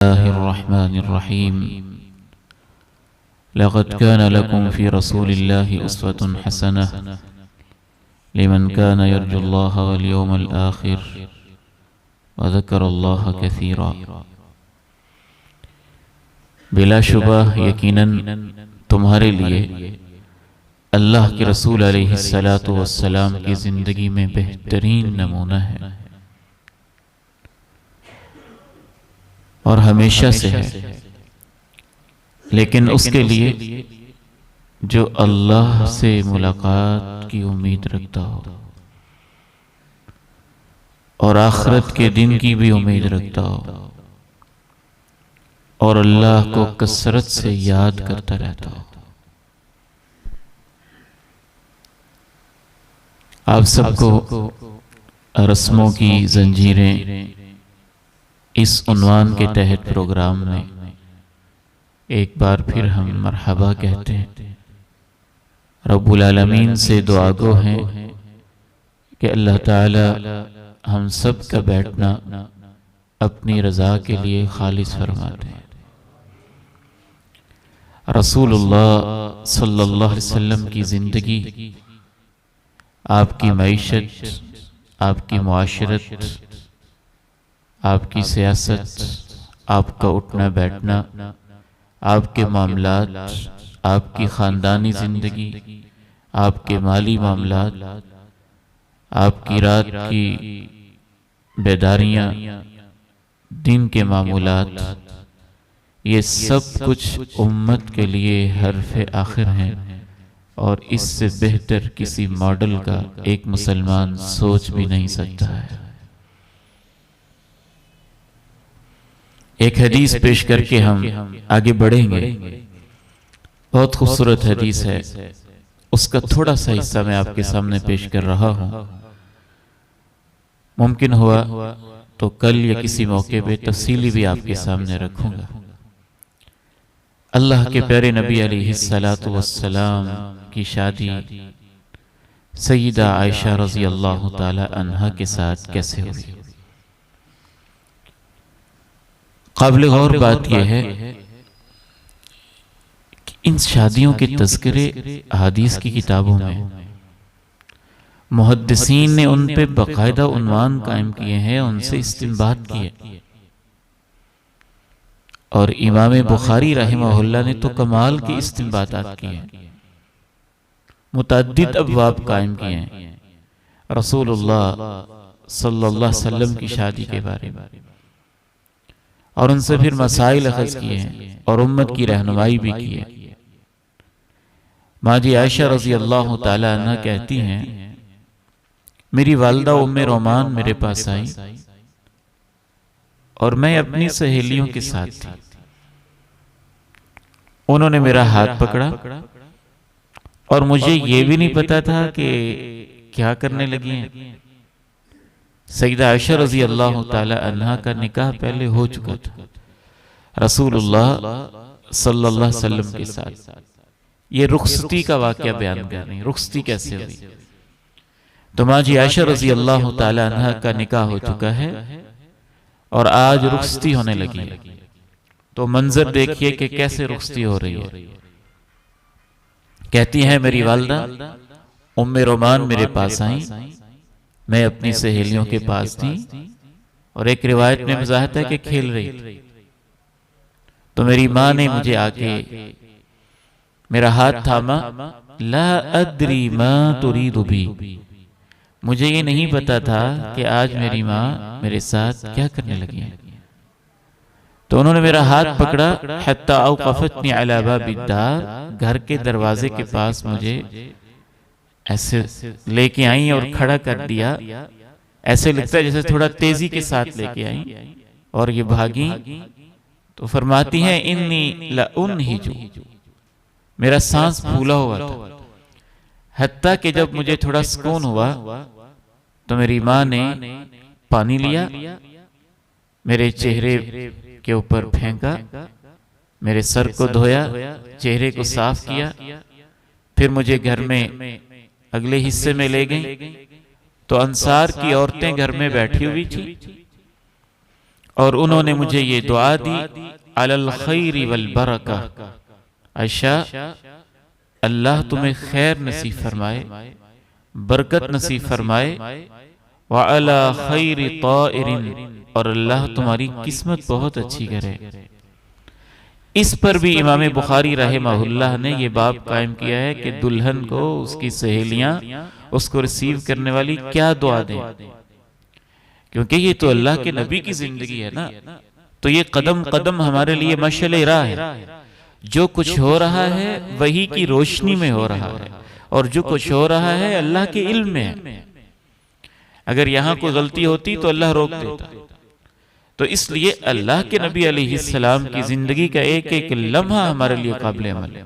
बिस्मिल्लाहिर्रहमानिर्रहीम। लक़द कान लकुम फ़ी रसूलिल्लाहि उस्वतुन हसनह लिमन कान यर्जुल्लाह वल यौमल आखिर व ज़करल्लाह कसीरा। बिलाशुबा यकीनन तुम्हारे लिए अल्लाह के रसूल अलैहिस्सलातु वस्सलाम की ज़िंदगी में बेहतरीन नमूना है और हमेशा से है, लेकिन उसके लिए जो अल्लाह से मुलाकात की उम्मीद रखता हो और आखिरत के दिन की भी उम्मीद रखता हो और अल्लाह को कसरत से याद करता रहता हो। आप सबको रस्मों की जंजीरें इस उन्वान के तहत प्रोग्राम में एक बार फिर हम मरहबा कहते हैं। रब्बुल आलमीन से दुआ गो हैं कि अल्लाह ताला हम सब का बैठना अपनी रज़ा के लिए खालिस फरमा दें। रसूलुल्लाह सल्लल्लाहु अलैहि वसल्लम की ज़िंदगी, आपकी मईशत, आपकी मुआशरत, आपकी सियासत, आपका उठना बैठना, आपके मामलात, आपकी ख़ानदानी ज़िंदगी, आपके माली मामलात, आपकी रात की बेदारियाँ, दिन के मामूलात, ये सब कुछ उम्मत के लिए हर्फ़े आखिर हैं और इससे बेहतर किसी मॉडल का एक मुसलमान सोच भी नहीं सकता है। एक हदीस पेश करके हम आगे बढ़ेंगे। बहुत खूबसूरत हदीस है, उसका थोड़ा सा हिस्सा मैं आपके सामने पेश कर रहा हूँ। मुमकिन हुआ तो कल या किसी मौके पे तफसीली भी आपके सामने रखूंगा। अल्लाह के प्यारे नबी अलैहिस्सलातु वस्सलाम की शादी सय्यदा आयशा रज़ी अल्लाह ताला अन्हा के साथ कैसे हुई। काबिल गौर बात यह है कि इन शादियों के तज़किरे हदीस की किताबों में मुहद्दिसीन ने उन पे बाकायदा उन्वान कायम किए हैं, उनसे इस्तिंबात किए। और इमाम बुखारी रहमहुल्लाह ने तो कमाल की इस्तिंबातात किए हैं, मुतअद्दिद अबवाब कायम किए हैं रसूलुल्लाह सल्लल्लाहु अलैहि वसल्लम की शादी के बारे में, और उनसे फिर मसाइल अखज़ किए हैं और उम्मत की रहनुमाई भी की है। माजी आयशा रज़ी अल्लाह ताला अन्हा कहती हैं, मेरी वालिदा उम्मे रोमान मेरे पास आई और मैं अपनी सहेलियों के साथ थी। उन्होंने मेरा हाथ पकड़ा और मुझे ये भी नहीं पता था कि क्या करने लगी हैं। सय्यदा आयशा रज़ी अल्लाह ताला अन्हा का निकाह पहले हो चुका था रसूलुल्लाह सल्लल्लाहु अलैहि वसल्लम के साथ। ये रुखसती का वाक़या बयान कर रही हैं, रुखसती कैसे हुई। तो माजी आयशा रज़ी अल्लाह ताला अन्हा का निकाह हो चुका है और आज रुखसती होने लगी है। तो मंजर देखिए कि कैसे रुखसती हो रही है। कहती हैं, मेरी वालिदा उम्मे रोमान मेरे पास आई, मैं अपनी सहेलियों के पास थी और एक रिवायत में वजाहत है कि खेल रही थी। तो मेरी माँ ने मुझे आके मेरा हाथ थामा, ला अद्री मा तुरीदु भी, मुझे ये नहीं पता था कि आज मेरी माँ मेरे साथ क्या करने लगी है। तो उन्होंने मेरा हाथ पकड़ा, हत्ता औक़फ़तनी अला बाबिद्दार, घर के दरवाजे के पास मुझे ऐसे लेके आई और खड़ा कर दिया। ऐसे लगता है जैसे थोड़ा तेजी के साथ लेके आई और ये भागी। तो फरमाती हैं, इन्नी लउन्हिजु, मेरा सांस फूला हुआ था। हत्ता कि जब मुझे थोड़ा सुकून हुआ तो मेरी माँ ने पानी लिया, मेरे चेहरे के ऊपर फेंका, मेरे सर को धोया, चेहरे को साफ किया, फिर मुझे घर में अगले हिस्से में ले गई। तो अंसार की औरतें घर में बैठी हुई थी और उन्होंने मुझे ये दुआ दी, अलल खैरि वल बरका, आयशा अल्लाह तुम्हें खैर नसीब फरमाए, बरकत नसीब फरमाए, व अला खैरि ताइरिन, और अल्लाह तुम्हारी किस्मत बहुत अच्छी करे। इस पर भी इमाम बुखारी रहमहुल्लाह ने ये बाब कायम किया है कि दुल्हन को उसकी सहेलियां उसको रिसीव करने वाली क्या दुआ दें, क्योंकि ये तो अल्लाह के नबी की जिंदगी है ना। तो ये कदम कदम हमारे लिए मशअले राह है। जो कुछ हो रहा है वही की रोशनी में हो रहा है, और जो कुछ हो रहा है अल्लाह के इल्म में है। अगर यहां कोई गलती होती तो अल्लाह रोक देता। तो इसलिए अल्लाह के नबी अलैहिस्सलाम की जिंदगी का एक एक लम्हा हमारे लिए काबिल अमल है।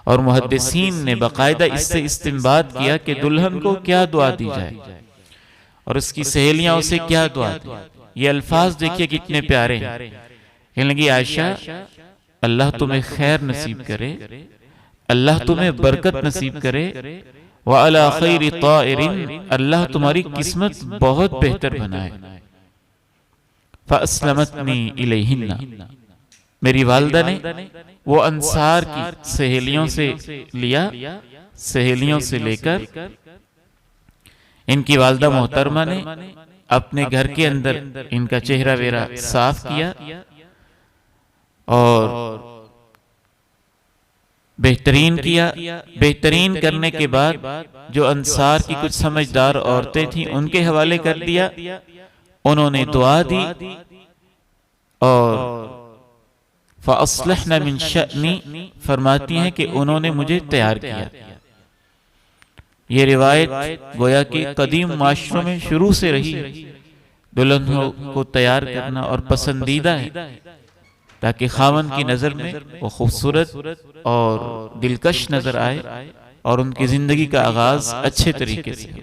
और मुहद्दिसीन ने बाकायदा इससे इस्तिंबात किया कि दुल्हन को क्या दुआ दी जाए और उसकी सहेलियां उसे क्या दुआ दी। ये अल्फाज देखिए कितने प्यारे हैं। कहने लगी, आयशा अल्लाह तुम्हें खैर नसीब करे, अल्लाह तुम्हें बरकत नसीब करे, व अला खैरि ताइरिन, अल्लाह तुम्हारी किस्मत बहुत बेहतर बनाए। फअस्लमतनी इलैहिन्ना, मेरी वालिदा ने वो अंसार की सहेलियों से लिया, सहेलियों से लेकर इनकी वालिदा मोहतरमा ने अपने घर के अंदर इनका चेहरा वेरा साफ किया और बेहतरीन किया। बेहतरीन करने के बाद जो अंसार की कुछ समझदार औरतें थीं उनके हवाले कर दिया। उन्होंने दुआ दी और फ़अस्लहना मिन शअनी, फरमाती हैं कि उन्होंने मुझे तैयार किया। ये रिवायत गोया कि कदीम माशरों में शुरू से रही है। दुल्हनों को तैयार करना और पसंदीदा है ताकि खावन की नजर में वो खूबसूरत और दिलकश नजर आए और उनकी जिंदगी का आगाज अच्छे तरीके से।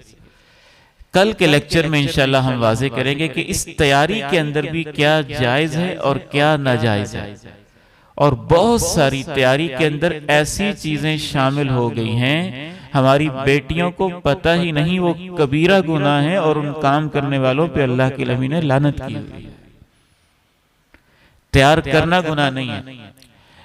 कल के लेक्चर में इंशाल्लाह हम वाजे करेंगे कि इस तैयारी के अंदर भी क्या जायज है और क्या नाजायज है। और बहुत सारी तैयारी के अंदर ऐसी चीजें शामिल हो गई हैं हमारी बेटियों को पता ही नहीं वो कबीरा गुनाह है और उन काम करने वालों पे अल्लाह के नबी ने लानत की हुई है। तैयार करना गुनाह नहीं है,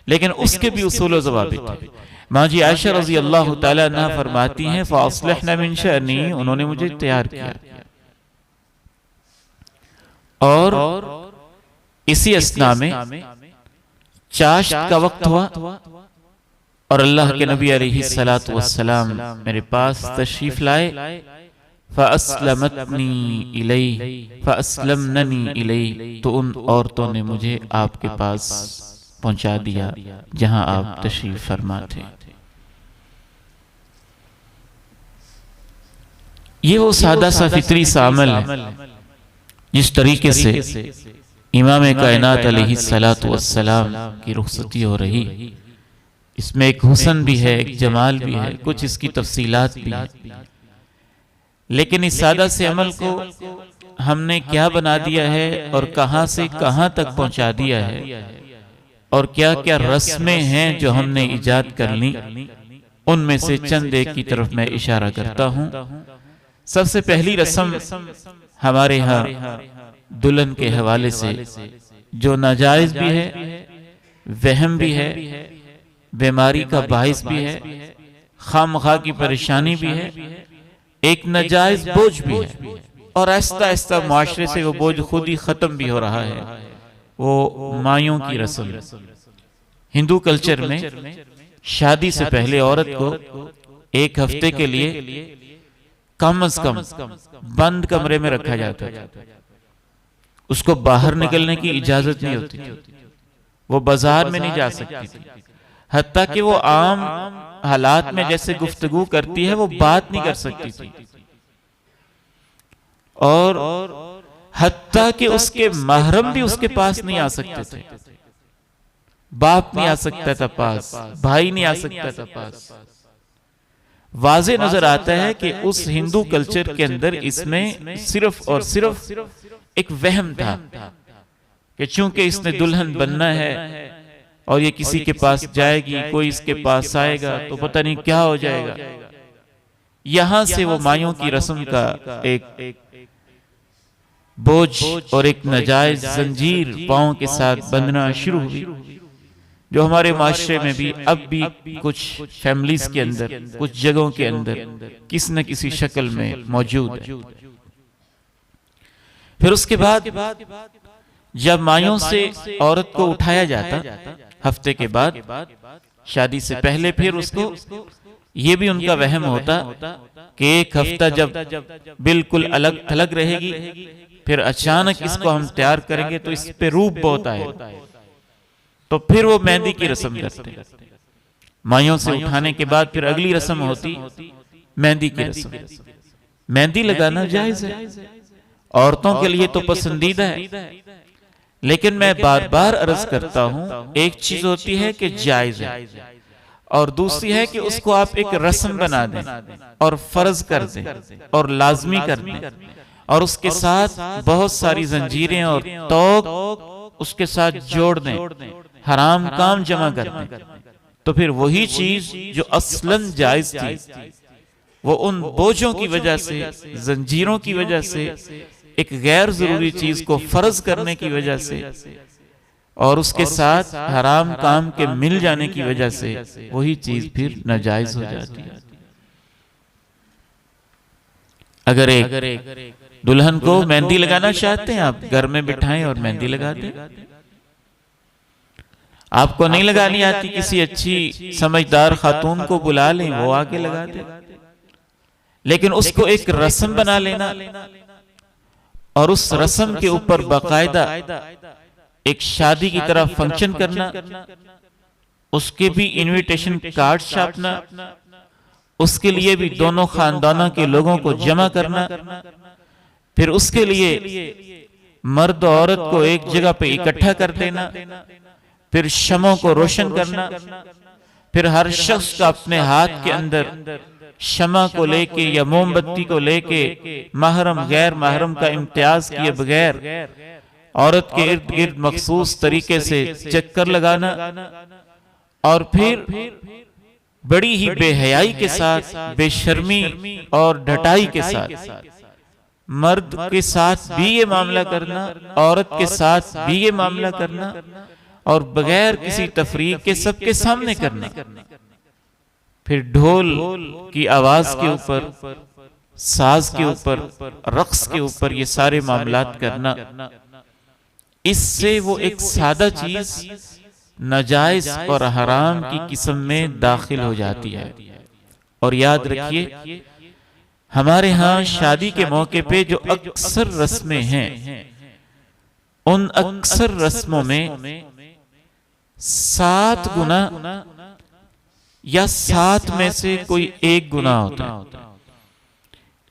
लेकिन उसके भी उसूल और ज़वाबित है। माँ जी आयशा रजी अल्लाह तआला अन्हा फरमाती हैं, फ़अस्लहना मिन शअनी, उन्होंने मुझे तैयार किया। और इसी अस्ना में चाश्त का वक्त हुआ और अल्लाह के नबी अलैहिस्सलातु वस्सलाम मेरे पास तशरीफ लाए। फ़अस्लमतनी इलैहि फ़अस्लमननी इलैहि, तो उन औरतों ने मुझे आपके पास पहुंचा दिया जहां आप तशरीफ फरमा थे। ये वो सादा सा फितरी सा अमल है जिस तरीके से इमाम कायनात अलैहिस्सलातु वस्सलाम की रुखसती हो रही। इसमें एक हुस्न भी है, एक जमाल भी है, कुछ इसकी तफसीलात भी है। लेकिन इस सादा से अमल को हमने क्या बना दिया है और कहां से कहां तक पहुंचा दिया है और क्या क्या रस्में हैं जो हमने इजाद कर ली, उनमें से चंद एक की तरफ मैं इशारा करता हूं। सबसे पहली रस्म हमारे यहाँ दुल्हन के हवाले से जो नाजायज भी है, वहम भी है, बीमारी का बाइस भी है, खामखा की परेशानी भी है, एक नाजायज बोझ भी है। और आहिस्ता आहिस्ता मुआशरे से वो बोझ खुद ही खत्म भी हो रहा है। वो मायों की रस्म। हिंदू कल्चर में शादी से पहले औरत को एक हफ्ते के लिए कम से कम बंद कमरे में रखा जाता है। उसको बाहर निकलने की इजाजत नहीं होती थी, वो बाजार में नहीं जा सकती थी, हत्ता कि वो आम हालात में जैसे गुफ्तगू करती है वो बात नहीं कर सकती थी। और हत्ता कि उसके महरम भी उसके पास नहीं आ सकते थे। बाप नहीं आ सकता था पास, भाई नहीं आ सकता था पास। वाज़े नजर आता है कि उस हिंदू कल्चर के अंदर इसमें सिर्फ और सिर्फ एक वहम था कि चूंकि इसने दुल्हन बनना है और ये किसी के पास जाएगी, कोई इसके पास आएगा तो पता नहीं क्या हो जाएगा। यहां से वो मायों की रस्म का एक बोझ और एक नाजायज जंजीर पांव के साथ बंधना शुरू हुई, जो हमारे माशरे में भी अब भी कुछ फैमिलीज के अंदर, कुछ जगहों के अंदर किसी न किसी शक्ल में मौजूद है। फिर उसके बाद जब मायों से औरत को उठाया जाता हफ्ते के बाद, शादी से पहले, फिर उसको ये भी उनका वहम होता कि एक हफ्ता जब बिल्कुल अलग थलग रहेगी, फिर अचानक इसको हम तैयार करेंगे तो इस पे रूप बहुत आएगा, तो फिर वो मेहंदी की रस्म करते। मायों से उठाने के बाद फिर अगली रस्म होती मेहंदी की रस्म। मेहंदी लगाना जायज है, औरतों के लिए तो पसंदीदा है, लेकिन मैं बार बार अर्ज करता हूं, एक चीज होती है कि जायज है और दूसरी है कि उसको आप एक रस्म बना दें और फर्ज कर दें और लाजमी कर दें, और उसके साथ बहुत सारी जंजीरें और तौक उसके साथ जोड़ दें, हराम काम जमा कर दें, तो फिर वही चीज जो असलन जायज थी वो उन बोझों की वजह से, जंजीरों की वजह से, एक गैर जरूरी चीज को फर्ज करने की वजह से और उसके साथ हराम काम के मिल जाने की वजह से वही चीज फिर नाजायज हो जाती है। अगर एक दुल्हन को मेहंदी लगाना चाहते हैं, आप घर में बिठाएं और मेहंदी लगा दें। आपको नहीं लगानी आती, किसी अच्छी समझदार खातून को बुला लें, वो आके लगा दे, लेकिन उसको एक रस्म बना लेना और उस रस्म के ऊपर बाकायदा एक शादी की तरह फंक्शन करना, उसके भी इनविटेशन कार्ड छापना, उसके लिए भी दोनों खानदानों के लोगों को जमा करना, फिर उसके लिए मर्द और औरत को एक जगह पे इकट्ठा कर देना, फिर शमों को रोशन करना, फिर हर शख्स का अपने हाथ के अंदर शमा को लेके या मोमबत्ती को लेके महरम गैर महरम का इम्तियाज किए बगैर औरत के इर्द गिर्द मखसूस तरीके से चक्कर लगाना, और फिर बड़ी ही बेहयाई के साथ, बेशर्मी और ढटाई के साथ मर्द के साथ भी ये मामला करना, औरत के साथ भी ये मामला करना, और बगैर किसी तफरीक के सबके सामने करना, फिर ढोल की आवाज के ऊपर, साज के ऊपर, रक्स के ऊपर ये सारे मामलात करना, इससे वो एक सादा चीज नाजायज और हराम की किस्म में दाखिल हो जाती है। और याद रखिए, हमारे यहाँ शादी के मौके पे जो अक्सर रस्में हैं, उन अक्सर रस्मों में 7 गुना या 7 में से कोई एक गुना होता है,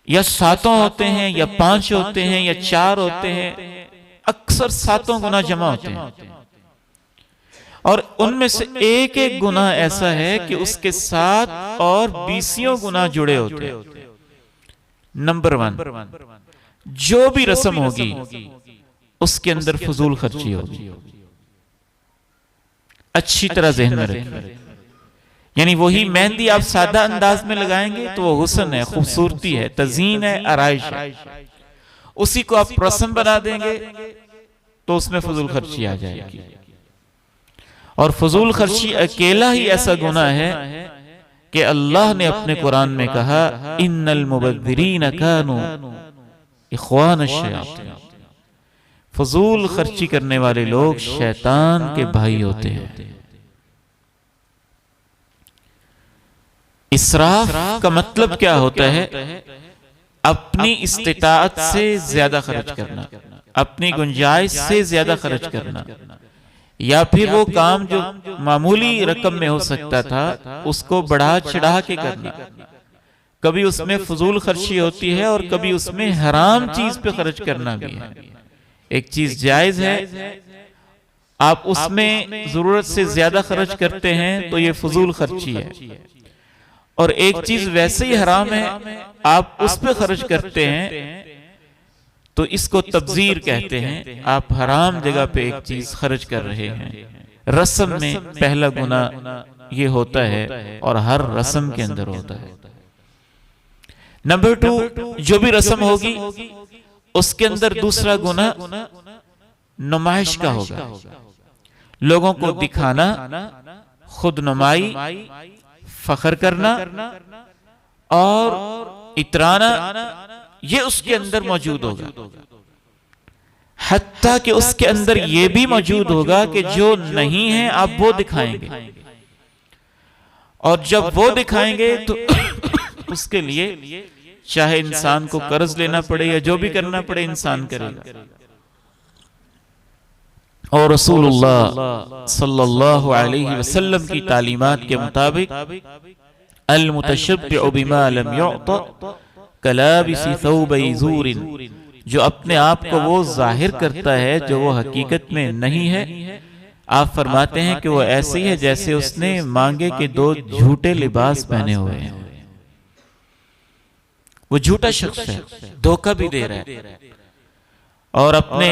या 7 होते हैं, या 5 होते हैं, या 4 होते हैं, अक्सर 7 गुना जमा होते हैं, और उनमें से एक एक गुना ऐसा है कि उसके साथ और 20 गुना जुड़े होते हैं। नंबर 1, जो भी रस्म होगी उसके अंदर फजूल खर्ची होगी। अच्छी तरह जहन में रखें, यानी वही मेहंदी आप सादा अंदाज में लगाएंगे तो वो हुस्न है, खूबसूरती है, तज़ीन है, आराइश है। उसी को आप रस्म बना देंगे तो उसमें फजूल खर्ची आ जाएगी। और फजूल खर्ची अकेला ही ऐसा गुनाह है कि अल्लाह ने अपने कुरान में कहा, इन्नल मुबद्दिरीन कानू इख्वान अश-शयातीन, फजूल खर्ची करने वाले लोग शैतान के भाई होते हैं। इसराफ का मतलब क्या होता है? अपनी इस्तिताअत से ज्यादा खर्च करना, अपनी गुंजाइश से ज्यादा खर्च करना, या फिर वो काम जो मामूली रकम में हो सकता था उसको बढ़ा चढ़ा के करना। कभी उसमें फजूल खर्ची होती है और कभी उसमें हराम चीज पे खर्च करना भी है। एक चीज जायज है, आप उसमें जरूरत से ज्यादा खर्च करते हैं तो ये फजूल खर्ची है, और एक चीज वैसे ही हराम है, आप उस पे खर्च करते हैं तो इसको तब्जीर कहते हैं। आप हराम जगह पे एक चीज खर्च कर रहे हैं। रस्म में पहला गुना ये होता है और हर रस्म के अंदर होता है। नंबर 2, जो भी रस्म होगी उसके अंदर दूसरा गुनाह नुमाइश का होगा, लोगों को दिखाना, खुद नुमाई, फख्र करना और इतराना, ये उसके अंदर मौजूद होगा। हत्ता कि उसके अंदर यह भी मौजूद होगा कि जो नहीं है आप वो दिखाएंगे, और जब वो दिखाएंगे तो उसके लिए चाहे इंसान को कर्ज लेना पड़े या जो भी करना पड़े इंसान करेगा। और रसूलुल्लाह सल्लल्लाहु अलैहि वसल्लम की तालीमात के मुताबिक अल मुतशब्बिउ बिमा लम युअता कलाबिसी थौबई ज़ूरिन, जो अपने आप को वो जाहिर करता है जो वो हकीकत में नहीं है, आप फरमाते हैं कि वो ऐसे ही है जैसे उसने मांगे के दो झूठे लिबास पहने हुए हैं। वो झूठा शख्स है, धोखा भी दे रहा है और अपने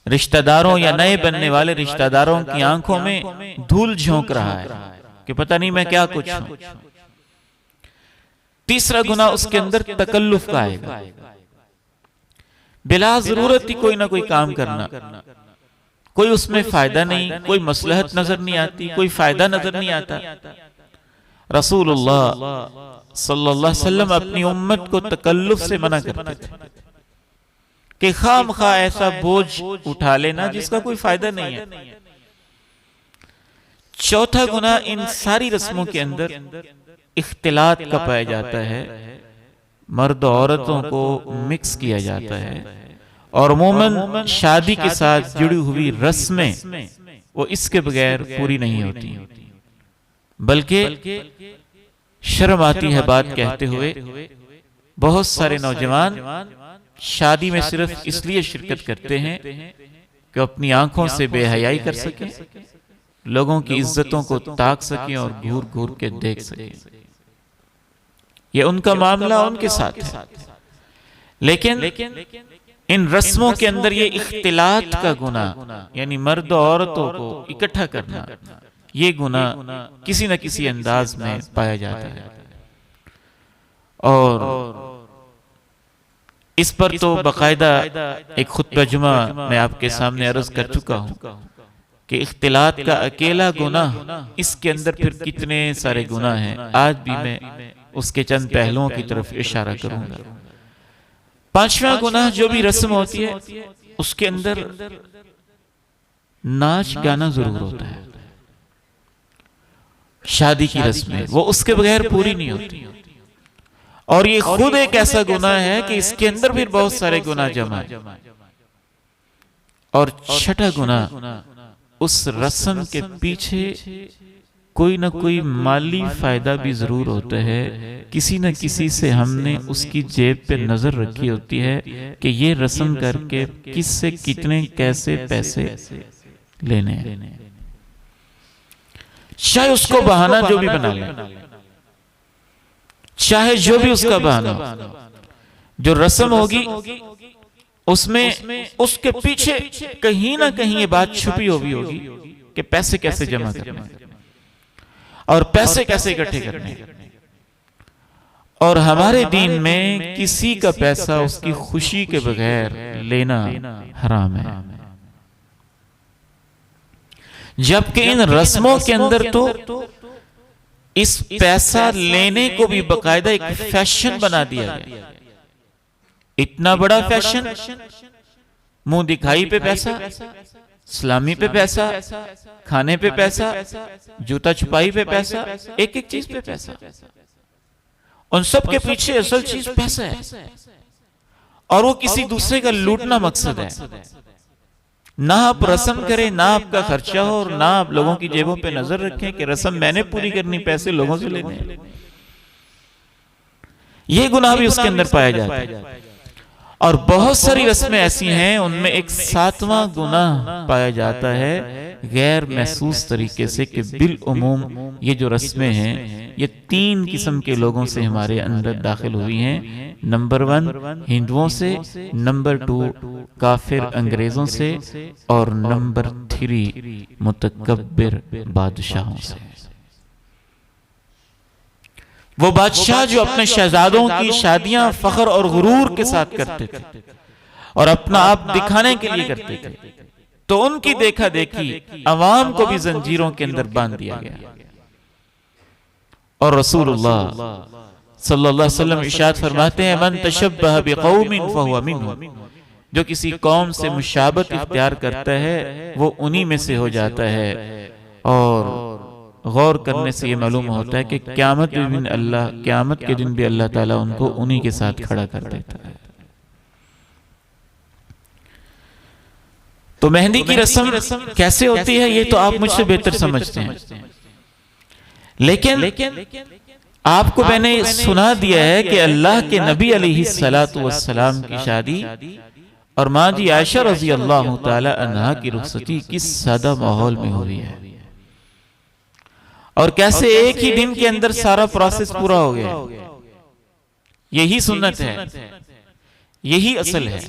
रिश्तेदारों या नए बनने वाले रिश्तेदारों की आंखों में धूल झोंक रहा है कि पता नहीं मैं क्या कुछ हूं। तीसरा गुनाह उसके अंदर तकल्लुफ का आएगा, बिला जरूरत ही कोई ना कोई काम करना, कोई उसमें फायदा नहीं, कोई मसलहत नजर नहीं आती, कोई फायदा नजर नहीं आता। रसूलुल्लाह सल्लल्लाहु अलैहि वसल्लम अपनी उम्मत को तकल्लुफ से मना करते थे कि खामखा ऐसा बोझ उठा लेना जिसका कोई फायदा नहीं है। चौथा गुनाह इन सारी रस्मों के अंदर इख्तिलात का पाया जाता है, मर्द औरतों को मिक्स किया जाता है, और अमूमन शादी के साथ जुड़ी हुई रस्में वो इसके बगैर पूरी नहीं होती, बल्कि शर्म आती है बात कहते हुए। बहुत सारे नौजवान शादी में सिर्फ इसलिए शिरकत करते हैं कि अपनी आंखों से बेहयाई कर सकें, लोगों की इज्जतों को ताक सकें और घूर घूर के देख सकें। ये उनका मामला उनके साथ है, लेकिन इन रस्मों के अंदर ये इख्तिलात का गुनाह, यानी मर्द औरतों को इकट्ठा करना, ये गुनाह किसी न किसी अंदाज में पाया जाता है। और इस पर तो बाकायदा एक खुतबा जुमा मैं आपके सामने अर्ज कर चुका हूं कि इख्तिलात का अकेला गुनाह, इसके अंदर फिर कितने सारे गुनाह हैं। आज भी मैं उसके चंद पहलुओं की तरफ इशारा करूंगा। पांचवा गुनाह जो भी रस्म होती है उसके अंदर नाच गाना जरूर होता है। शादी की रस्में वो उसके बगैर पूरी नहीं होती, और ये खुद एक ऐसा गुनाह है कि इसके अंदर भी बहुत सारे गुनाह जमा है। और छठा गुनाह, उस रस्म के पीछे कोई ना कोई माली फायदा भी जरूर होता है, किसी न किसी से हमने उसकी जेब पे नजर रखी होती है कि ये रस्म करके किससे कितने कैसे पैसे लेने हैं, चाहे उसको बहाना जो भी बना ले, चाहे जो भी उसका बहाना, जो रस्म होगी उसमें उसके पीछे कहीं ना कहीं ये बात छुपी होगी कि पैसे कैसे जमा करने और पैसे कैसे इकट्ठे करने। और हमारे दीन में किसी का पैसा उसकी खुशी के बगैर लेना हराम है, जबकि इन रस्मों के अंदर तो इस पैसा लेने को भी बाकायदा एक फैशन बना दिया गया। इतना बड़ा फैशन, मुंह दिखाई पे पैसा, सलामी पे पैसा, खाने पे पैसा, जूता छुपाई पे पैसा, एक एक चीज पे पैसा। उन सब के पीछे असल चीज पैसा है, और वो किसी दूसरे का लूटना मकसद है। ना आप रस्म करें, ना आपका खर्चा हो, और ना आप लोगों की जेबों पे नजर रखें कि रस्म मैंने पूरी करनी, पैसे लोगों से लेने। ये गुनाह भी उसके अंदर पाया जाता है। और बहुत सारी रस्में ऐसी हैं, उनमें एक सातवां गुनाह पाया जाता है गैर महसूस तरीके से कि बिल उमूम ये जो रस्में हैं ये तीन किस्म के लोगों से हमारे अंदर दाखिल हुई हैं। नंबर 1 हिंदुओं से, नंबर 2 काफिर अंग्रेजों से, और नंबर 3 मुतकब्बिर बादशाहों से। वो बादशाह जो अपने शहजादों की शादियां फख्र और गुरूर के साथ करते थे और अपना आप दिखाने के लिए करते थे, तो उनकी देखा देखी अवाम को भी जंजीरों के अंदर बांध दिया गया। और रसूलुल्लाह सल्लल्लाहु अलैहि वसल्लम इरशाद फरमाते हैं, मन तशब्बह बिकौमिन फहुवा मिनहुम, जो किसी कौम से मुशाबत इख्तियार करता है वो उन्हीं में से हो जाता है। और गौर करने से ये मालूम होता है कि क़यामत के दिन भी अल्लाह ताला उनको उन्हीं के साथ खड़ा कर देता है। तो मेहंदी की रस्म कैसे होती है ये तो आप मुझसे बेहतर समझते हैं, लेकिन आपको मैंने सुना दिया है कि अल्लाह के नबी अलैहिस्सलातु वस्सलाम की शादी और माँ जी आयशा रजी अल्लाह तआला अन्हा की रुखसती किस सादा माहौल में हुई है, और कैसे एक ही दिन के अंदर सारा प्रोसेस पूरा हो गया। यही सुन्नत है, यही असल है,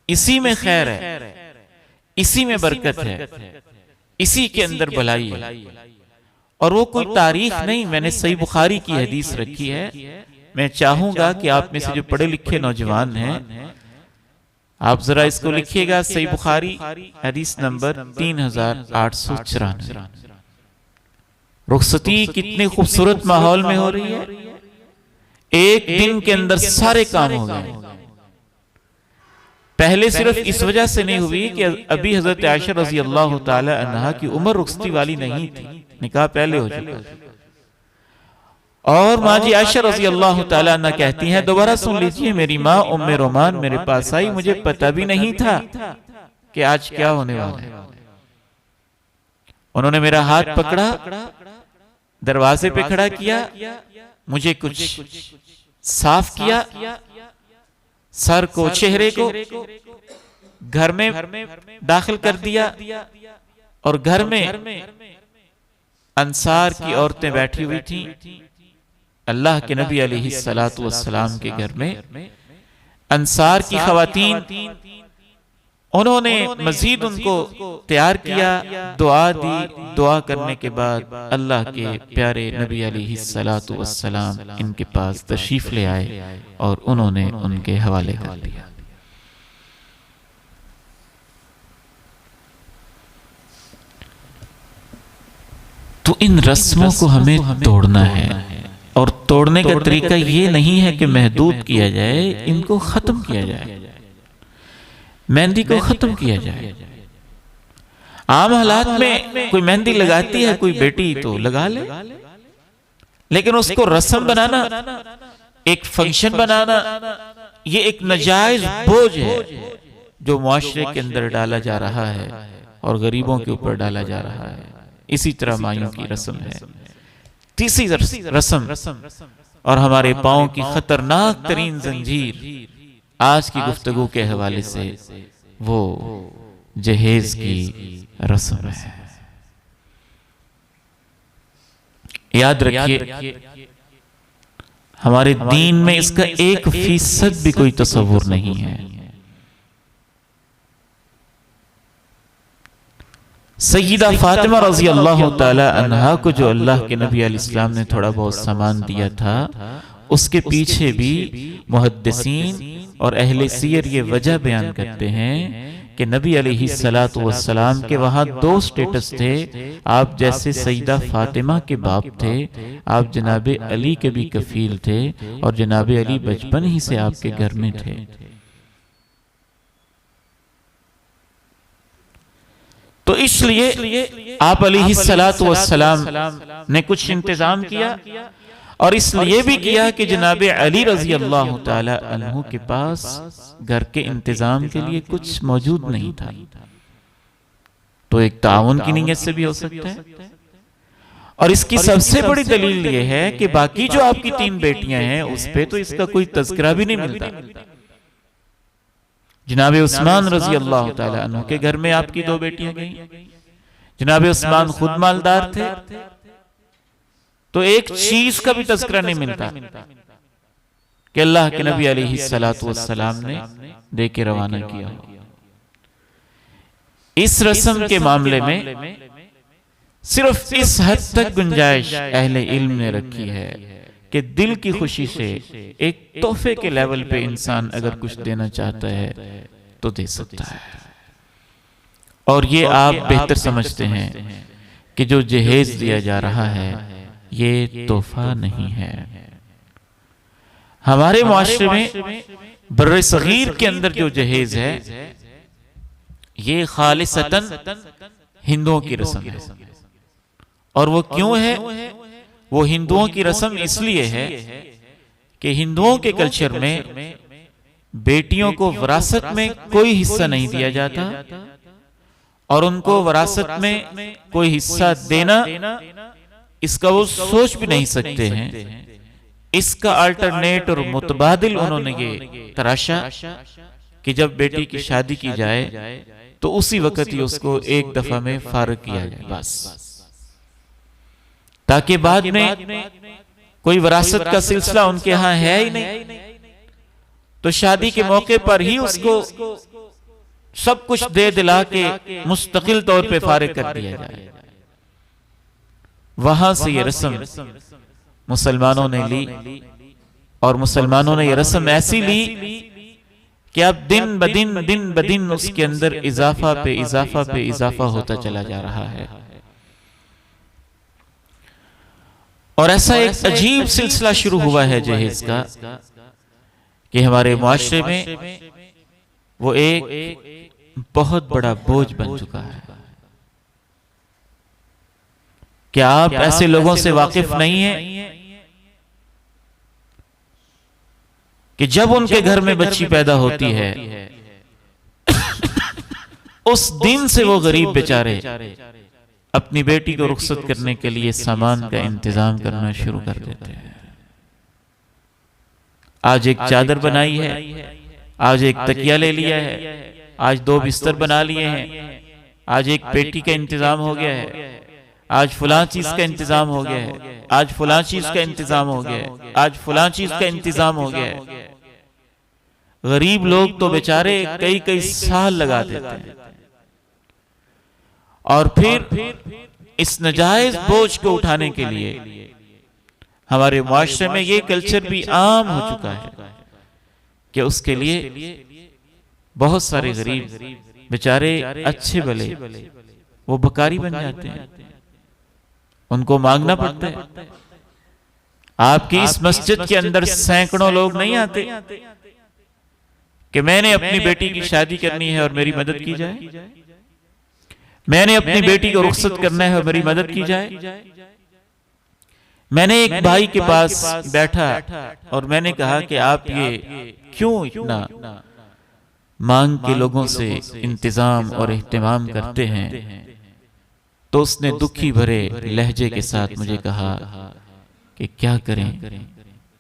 इसी में खैर है, इसी में बरकत है, इसी के अंदर भलाई है। और वो कोई तारीख नहीं, मैंने सही बुखारी की हदीस रखी है। मैं चाहूंगा कि आप में से जो पढ़े लिखे नौजवान हैं आप जरा इसको लिखिएगा, सही बुखारी हदीस नंबर 3894। रुखसती कितने खूबसूरत माहौल में हो रही है, एक दिन के अंदर सारे काम हो गए। पहले सिर्फ इस वजह से नहीं हुई कि अभी हजरत आयशा रजी अल्लाह तआला अन्हा की उम्र रुखसती वाली नहीं थी, निकाह पहले हो चुका। और माँ जी आयशा रजी अल्लाह तआला अन्हा कहती हैं, दोबारा सुन लीजिए, मेरी माँ उम्मे रोमान मेरे पास आई, मुझे पता भी नहीं था कि आज क्या होने वाला है। उन्होंने मेरा हाथ पकड़ा, दरवाजे पे खड़ा किया, मुझे कुछ साफ किया, सर को चेहरे को घर में दाखिल कर दिया, और घर में अंसार की औरतें बैठी हुई थीं। अल्लाह के नबी अलैहिस्सलातु वस्सलाम के घर में अंसार की खवातीन, उन्होंने मजीद उनको तैयार किया, दुआ दी। दुआ करने के बाद अल्लाह के प्यारे नबी अलैहिस्सलातु वस्सलाम इनके पास तशरीफ ले आए और उन्होंने उनके हवाले कर दिया। तो इन रस्मों को हमें तोड़ना है, और तोड़ने का तरीका ये नहीं है कि महदूद किया जाए, इनको खत्म किया जाए, मेहंदी को खत्म किया जाए। आम हालात में कोई मेहंदी लगाती है कोई बेटी तो लगा ले, लेकिन उसको रस्म बनाना, एक फंक्शन बनाना, ये एक नाजायज बोझ है जो मुआशरे के अंदर डाला जा रहा है और गरीबों के ऊपर डाला जा रहा है। इसी तरह मायूं की रस्म है, तीसरी रस्म, और हमारे पांव की खतरनाक तरीन जंजीर आज की गुफ्तगू के हवाले से वो जहेज की रस्म है। याद रखिए, हमारे दीन में इसका 1% भी कोई तसव्वुर नहीं है। सय्यदा फातिमा रजी अल्लाह तआला अन्हा को जो अल्लाह के नबी अलैहिस्सलाम ने थोड़ा बहुत सामान दिया था, उसके पीछे भी मुहद्दिसीन और अहले सीयर ये वजह बयान करते हैं कि नबी अलैहिस्सलातु वस्सलाम के वहां 2 स्टेटस थे। आप जैसे सय्यदा फातिमा के बाप थे, आप जनाबे अली के भी कफील थे, और जनाबे अली बचपन ही से आपके घर में थे। तो इसलिए आप अलैहिस्सलातु वस्सलाम ने कुछ इंतजाम किया, और इसलिए भी किया कि जनाब अली रजी अल्लाह ताला अन्हु के पास घर के इंतजाम के लिए कुछ मौजूद नहीं था। तो एक ताउन की नीयत से भी हो सकता है। और इसकी सबसे बड़ी दलील यह है कि बाकी जो आपकी 3 बेटियां हैं उस पे तो इसका कोई तज़किरा भी नहीं मिलता। जनाब उस्मान रजी अल्लाह ताला अन्हु के घर में आपकी 2 बेटियां गई। जनाब उस्मान खुद मालदार थे, तो एक चीज का भी तज़किरा नहीं मिलता कि अल्लाह के नबी अलैहिस्सलातु वस्सलाम ने दे के रवाना किया। इस रस्म के मामले में सिर्फ इस हद तक गुंजाइश अहले इल्म ने रखी है कि दिल की खुशी से एक तोहफे के लेवल पे इंसान अगर कुछ देना चाहता है तो दे सकता है। और ये आप बेहतर समझते हैं कि जो जहेज दिया जा रहा है ये तोहफा नहीं है। हमारे मुआशरे में बर्रे सगीर के अंदर जो जहेज है ये खालिसतन हिंदुओं की रस्म है। और वो क्यों है? वो हिंदुओं की रस्म इसलिए है कि हिंदुओं के कल्चर में बेटियों को विरासत में कोई हिस्सा नहीं दिया जाता और उनको विरासत में कोई हिस्सा देना इसका वो सोच भी नहीं सकते हैं। इसका अल्टरनेट और मुतबादिल उन्होंने ये तराशा कि जब बेटी की शादी की जाए तो उसी वक्त ही उसको एक दफा में फारग किया जाए बस, ताकि बाद में कोई विरासत का सिलसिला उनके यहां है ही नहीं, तो शादी के मौके पर ही उसको सब कुछ दे दिला के मुस्तकिल तौर पे फारिग कर दिया जाए। वहां से ये रस्म मुसलमानों ने ली और मुसलमानों ने ये रस्म ऐसी ली कि अब दिन ब दिन उसके अंदर इजाफा पे इजाफा पे इजाफा होता चला जा रहा है। और ऐसा एक अजीब सिलसिला शुरू हुआ है जहेज का कि हमारे मुआशरे में वो एक बहुत बड़ा बोझ बन चुका है। क्या आप ऐसे लोगों से वाकिफ नहीं हैं कि जब उनके घर में बच्ची पैदा होती है उस दिन से वो गरीब बेचारे अपनी बेटी को रुखसत करने के लिए सामान का इंतजाम करना शुरू कर देते हैं। आज एक चादर बनाई है, आज एक तकिया ले लिया है, आज 2 बिस्तर बना लिए हैं, आज एक पेटी का इंतजाम हो गया है, आज फलां चीज का इंतजाम हो गया है, आज फलां चीज का इंतजाम हो गया है, आज फलां चीज का इंतजाम हो गया है। गरीब लोग तो बेचारे कई कई साल लगा देते हैं और फिर इस नाजायज बोझ को उठाने के लिए हमारे मुआशरे में ये कल्चर भी आम हो चुका है कि उसके लिए बहुत सारे गरीब बेचारे अच्छे भले वो बकारी बन जाते हैं, उनको मांगना पड़ता है। आपकी इस मस्जिद के अंदर सैकड़ों लोग नहीं आते कि मैंने अपनी बेटी की शादी करनी है और मेरी मदद की जाए, मैंने अपनी बेटी को रुखसत करना है और मेरी मदद की जाए। मैंने एक भाई के पास बैठा और मैंने कहा कि आप ये क्यों इतना मांग के लोगों से इंतजाम और एहतमाम करते हैं, तो उसने दुखी भरे लहजे के साथ मुझे कहा कि क्या करें,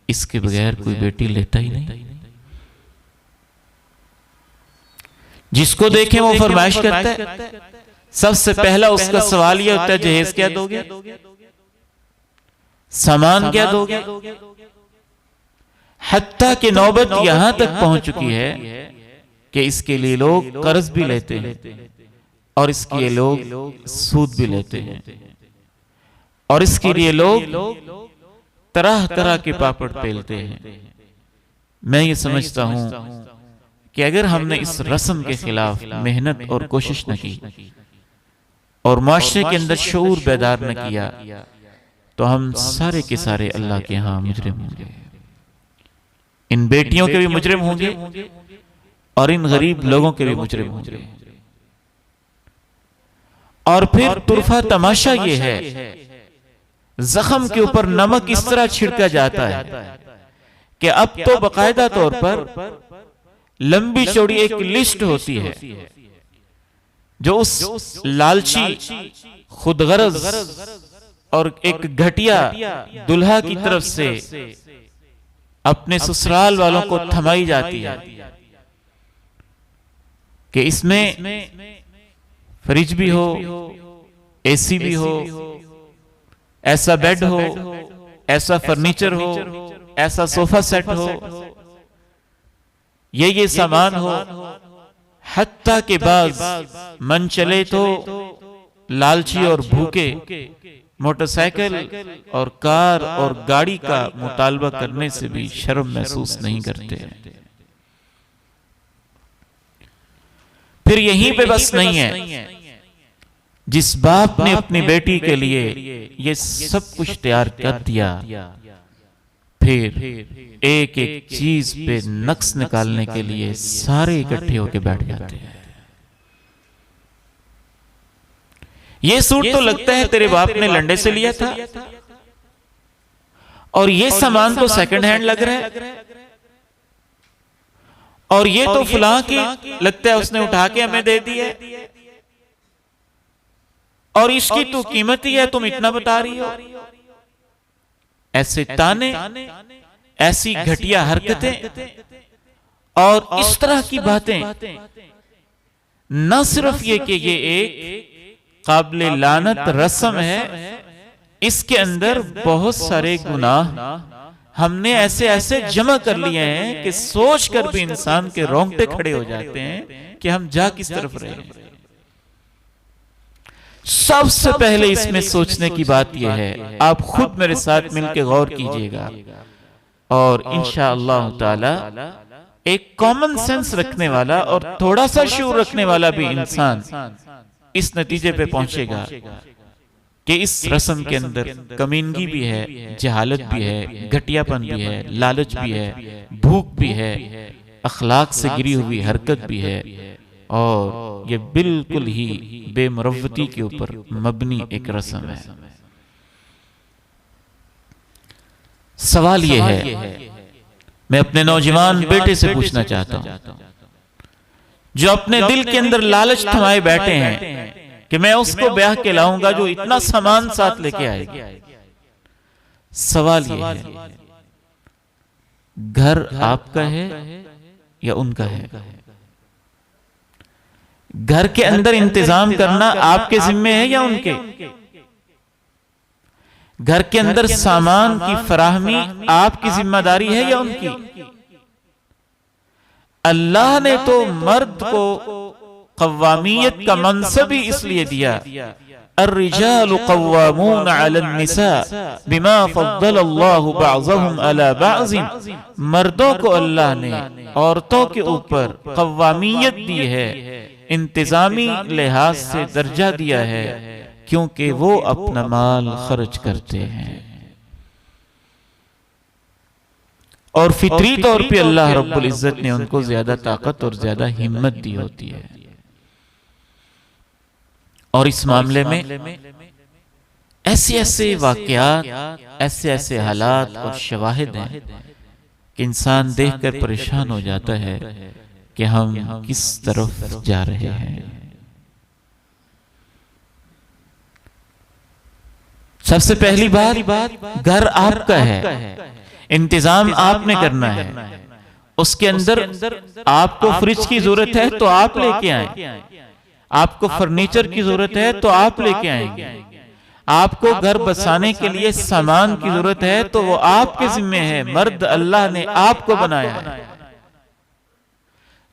इसके बगैर कोई बेटी लेता ही नहीं। जिसको देखें वो फरमाइश करता है। सबसे पहला उसका सवाल यह होता है जहेज क्या दोगे, सामान क्या दोगे। हत्ता कि नौबत यहां तक पहुंच चुकी है कि इसके लिए लोग कर्ज भी लेते हैं और इसके लिए लोग सूद भी लेते हैं और इसके लिए लोग तरह तरह के पापड़ पेलते हैं। मैं ये समझता हूं कि अगर हमने इस रस्म के खिलाफ मेहनत और कोशिश न की और माशरे के अंदर शऊर बेदार न किया तो हम सारे के सारे अल्लाह के यहां मुजरिम होंगे। इन बेटियों के भी मुजरिम होंगे और इन गरीब लोगों के भी मुजरिम होंगे। और फिर तुरफा तमाशा ये है, जख्म के ऊपर नमक इस तरह छिड़का जाता है कि अब तो बाकायदा तौर पर लंबी चौड़ी एक लिस्ट होती है जो उस लालची, खुदगर्ज और एक घटिया दुल्हा की तरफ से अपने ससुराल वालों को थमाई जाती है कि इसमें फ्रिज भी हो, एसी भी हो, ऐसा बेड हो, ऐसा फर्नीचर हो, ऐसा सोफा सेट हो, ये सामान हो। हत्ता के बाद मन चले तो लालची और भूखे मोटरसाइकिल और कार और गाड़ी का मुतालबा करने से भी शर्म महसूस नहीं करते हैं। फिर यहीं पे बस नहीं है, जिस बाप ने अपनी बेटी के लिए ये सब कुछ तैयार कर दिया, फिर एक एक चीज पे नक्स निकालने के लिए सारे इकट्ठे होकर बैठ जाते हैं। ये सूट तो लगता है तेरे बाप ने लंडे से लिया था, और ये सामान तो सेकंड हैंड लग रहा है, और ये तो फलां की लगता है उसने उठा के हमें दे दी है, और इसकी तो कीमत ही है, तुम इतना बता रही हो। ऐसे ताने, ऐसी घटिया हरकतें और इस तरह की बातें, न सिर्फ ये कि ये एक काबिल लानत रस्म है, इसके अंदर बहुत सारे गुनाह हमने ऐसे ऐसे जमा कर लिए हैं कि सोच कर भी इंसान के रोंगटे खड़े हो जाते हैं कि हम जा किस तरफ रहे हैं। सबसे पहले इसमें सोचने की बात यह है, आप खुद मेरे साथ मिलकर गौर कीजिएगा, और इंशाअल्लाह ताला एक कॉमन सेंस रखने वाला और थोड़ा सा शऊर रखने वाला भी इंसान इस नतीजे पे पहुंचेगा कि इस रस्म के अंदर कमीनगी भी है, जहालत भी है, घटियापन भी है, लालच भी है, भूख भी है, अखलाक से गिरी हुई हरकत भी है, और ये बिल्कुल ही बेमुरव्वती के ऊपर मबनी एक रस्म है। सवाल ये है, मैं अपने नौजवान बेटे से पूछना चाहता हूं, जो अपने दिल के अंदर लालच थमाए बैठे हैं कि मैं उसको ब्याह के लाऊंगा जो इतना सामान साथ लेके आएगी। सवाल ये है, घर आपका है या उनका है? घर के अंदर इंतजाम करना आपके जिम्मे है या उनके? घर के अंदर सामान की फराहमी आपकी जिम्मेदारी है या उनकी? अल्लाह ने तो मर्द को कव्वामियत का मनसब ही इसलिए दिया, अर्रिजालु कव्वामून अलन्निसा बिमा फद्दलल्लाहु बअज़हुम अला बअज़िन। मर्दों को अल्लाह ने औरतों के ऊपर कव्वामियत दी है, इंतजामी लिहाज से दर्जा दिया है, क्योंकि वो अपना माल खर्च करते हैं, और फितरी तौर पे अल्लाह रब्बुल इज्जत ने उनको ज्यादा ताकत और ज्यादा हिम्मत दी होती है। और इस मामले में ऐसे ऐसे वाकयात, ऐसे ऐसे हालात और शवाहिद हैं कि इंसान देखकर परेशान हो जाता है कि हम किस तरफ जा रहे हैं। सबसे पहली बात, घर आपका है, इंतजाम आपने करना है, उसके अंदर आपको फ्रिज की जरूरत है तो आप लेके आए, आपको फर्नीचर की जरूरत है तो आप लेके आएंगे, आपको घर बसाने के लिए सामान की जरूरत है तो वो आपके जिम्मे है, मर्द अल्लाह ने आपको बनाया है।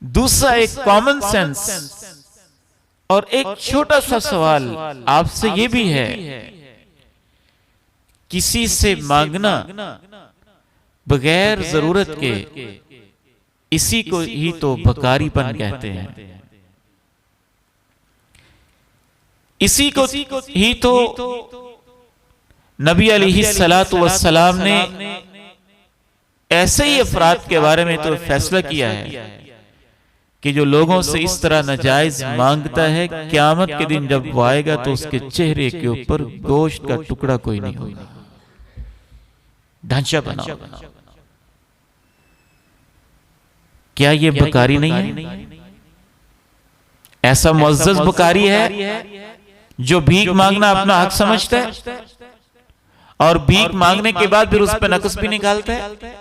दूसरा एक कॉमन सेंस और एक छोटा सा सवाल आपसे ये भी है, किसी से मांगना बगैर जरूरत के, इसी को ही तो बकारीपन कहते हैं, इसी को ही तो नबी अलैहिस्सलातु वस्सलाम ने ऐसे ही अफराद के बारे में तो फैसला किया है कि जो लोगों से इस तरह नाजायज मांगता है, क़यामत के दिन जब वो आएगा तो उसके चेहरे के ऊपर गोश्त का टुकड़ा कोई नहीं होगा। ढांचा बनाओ, क्या ये बकारी नहीं है? ऐसा मुअज़्ज़ज़ बकारी है जो भीख मांगना अपना हक समझता है और भीख मांगने के बाद फिर उस पर नक्स भी निकालता है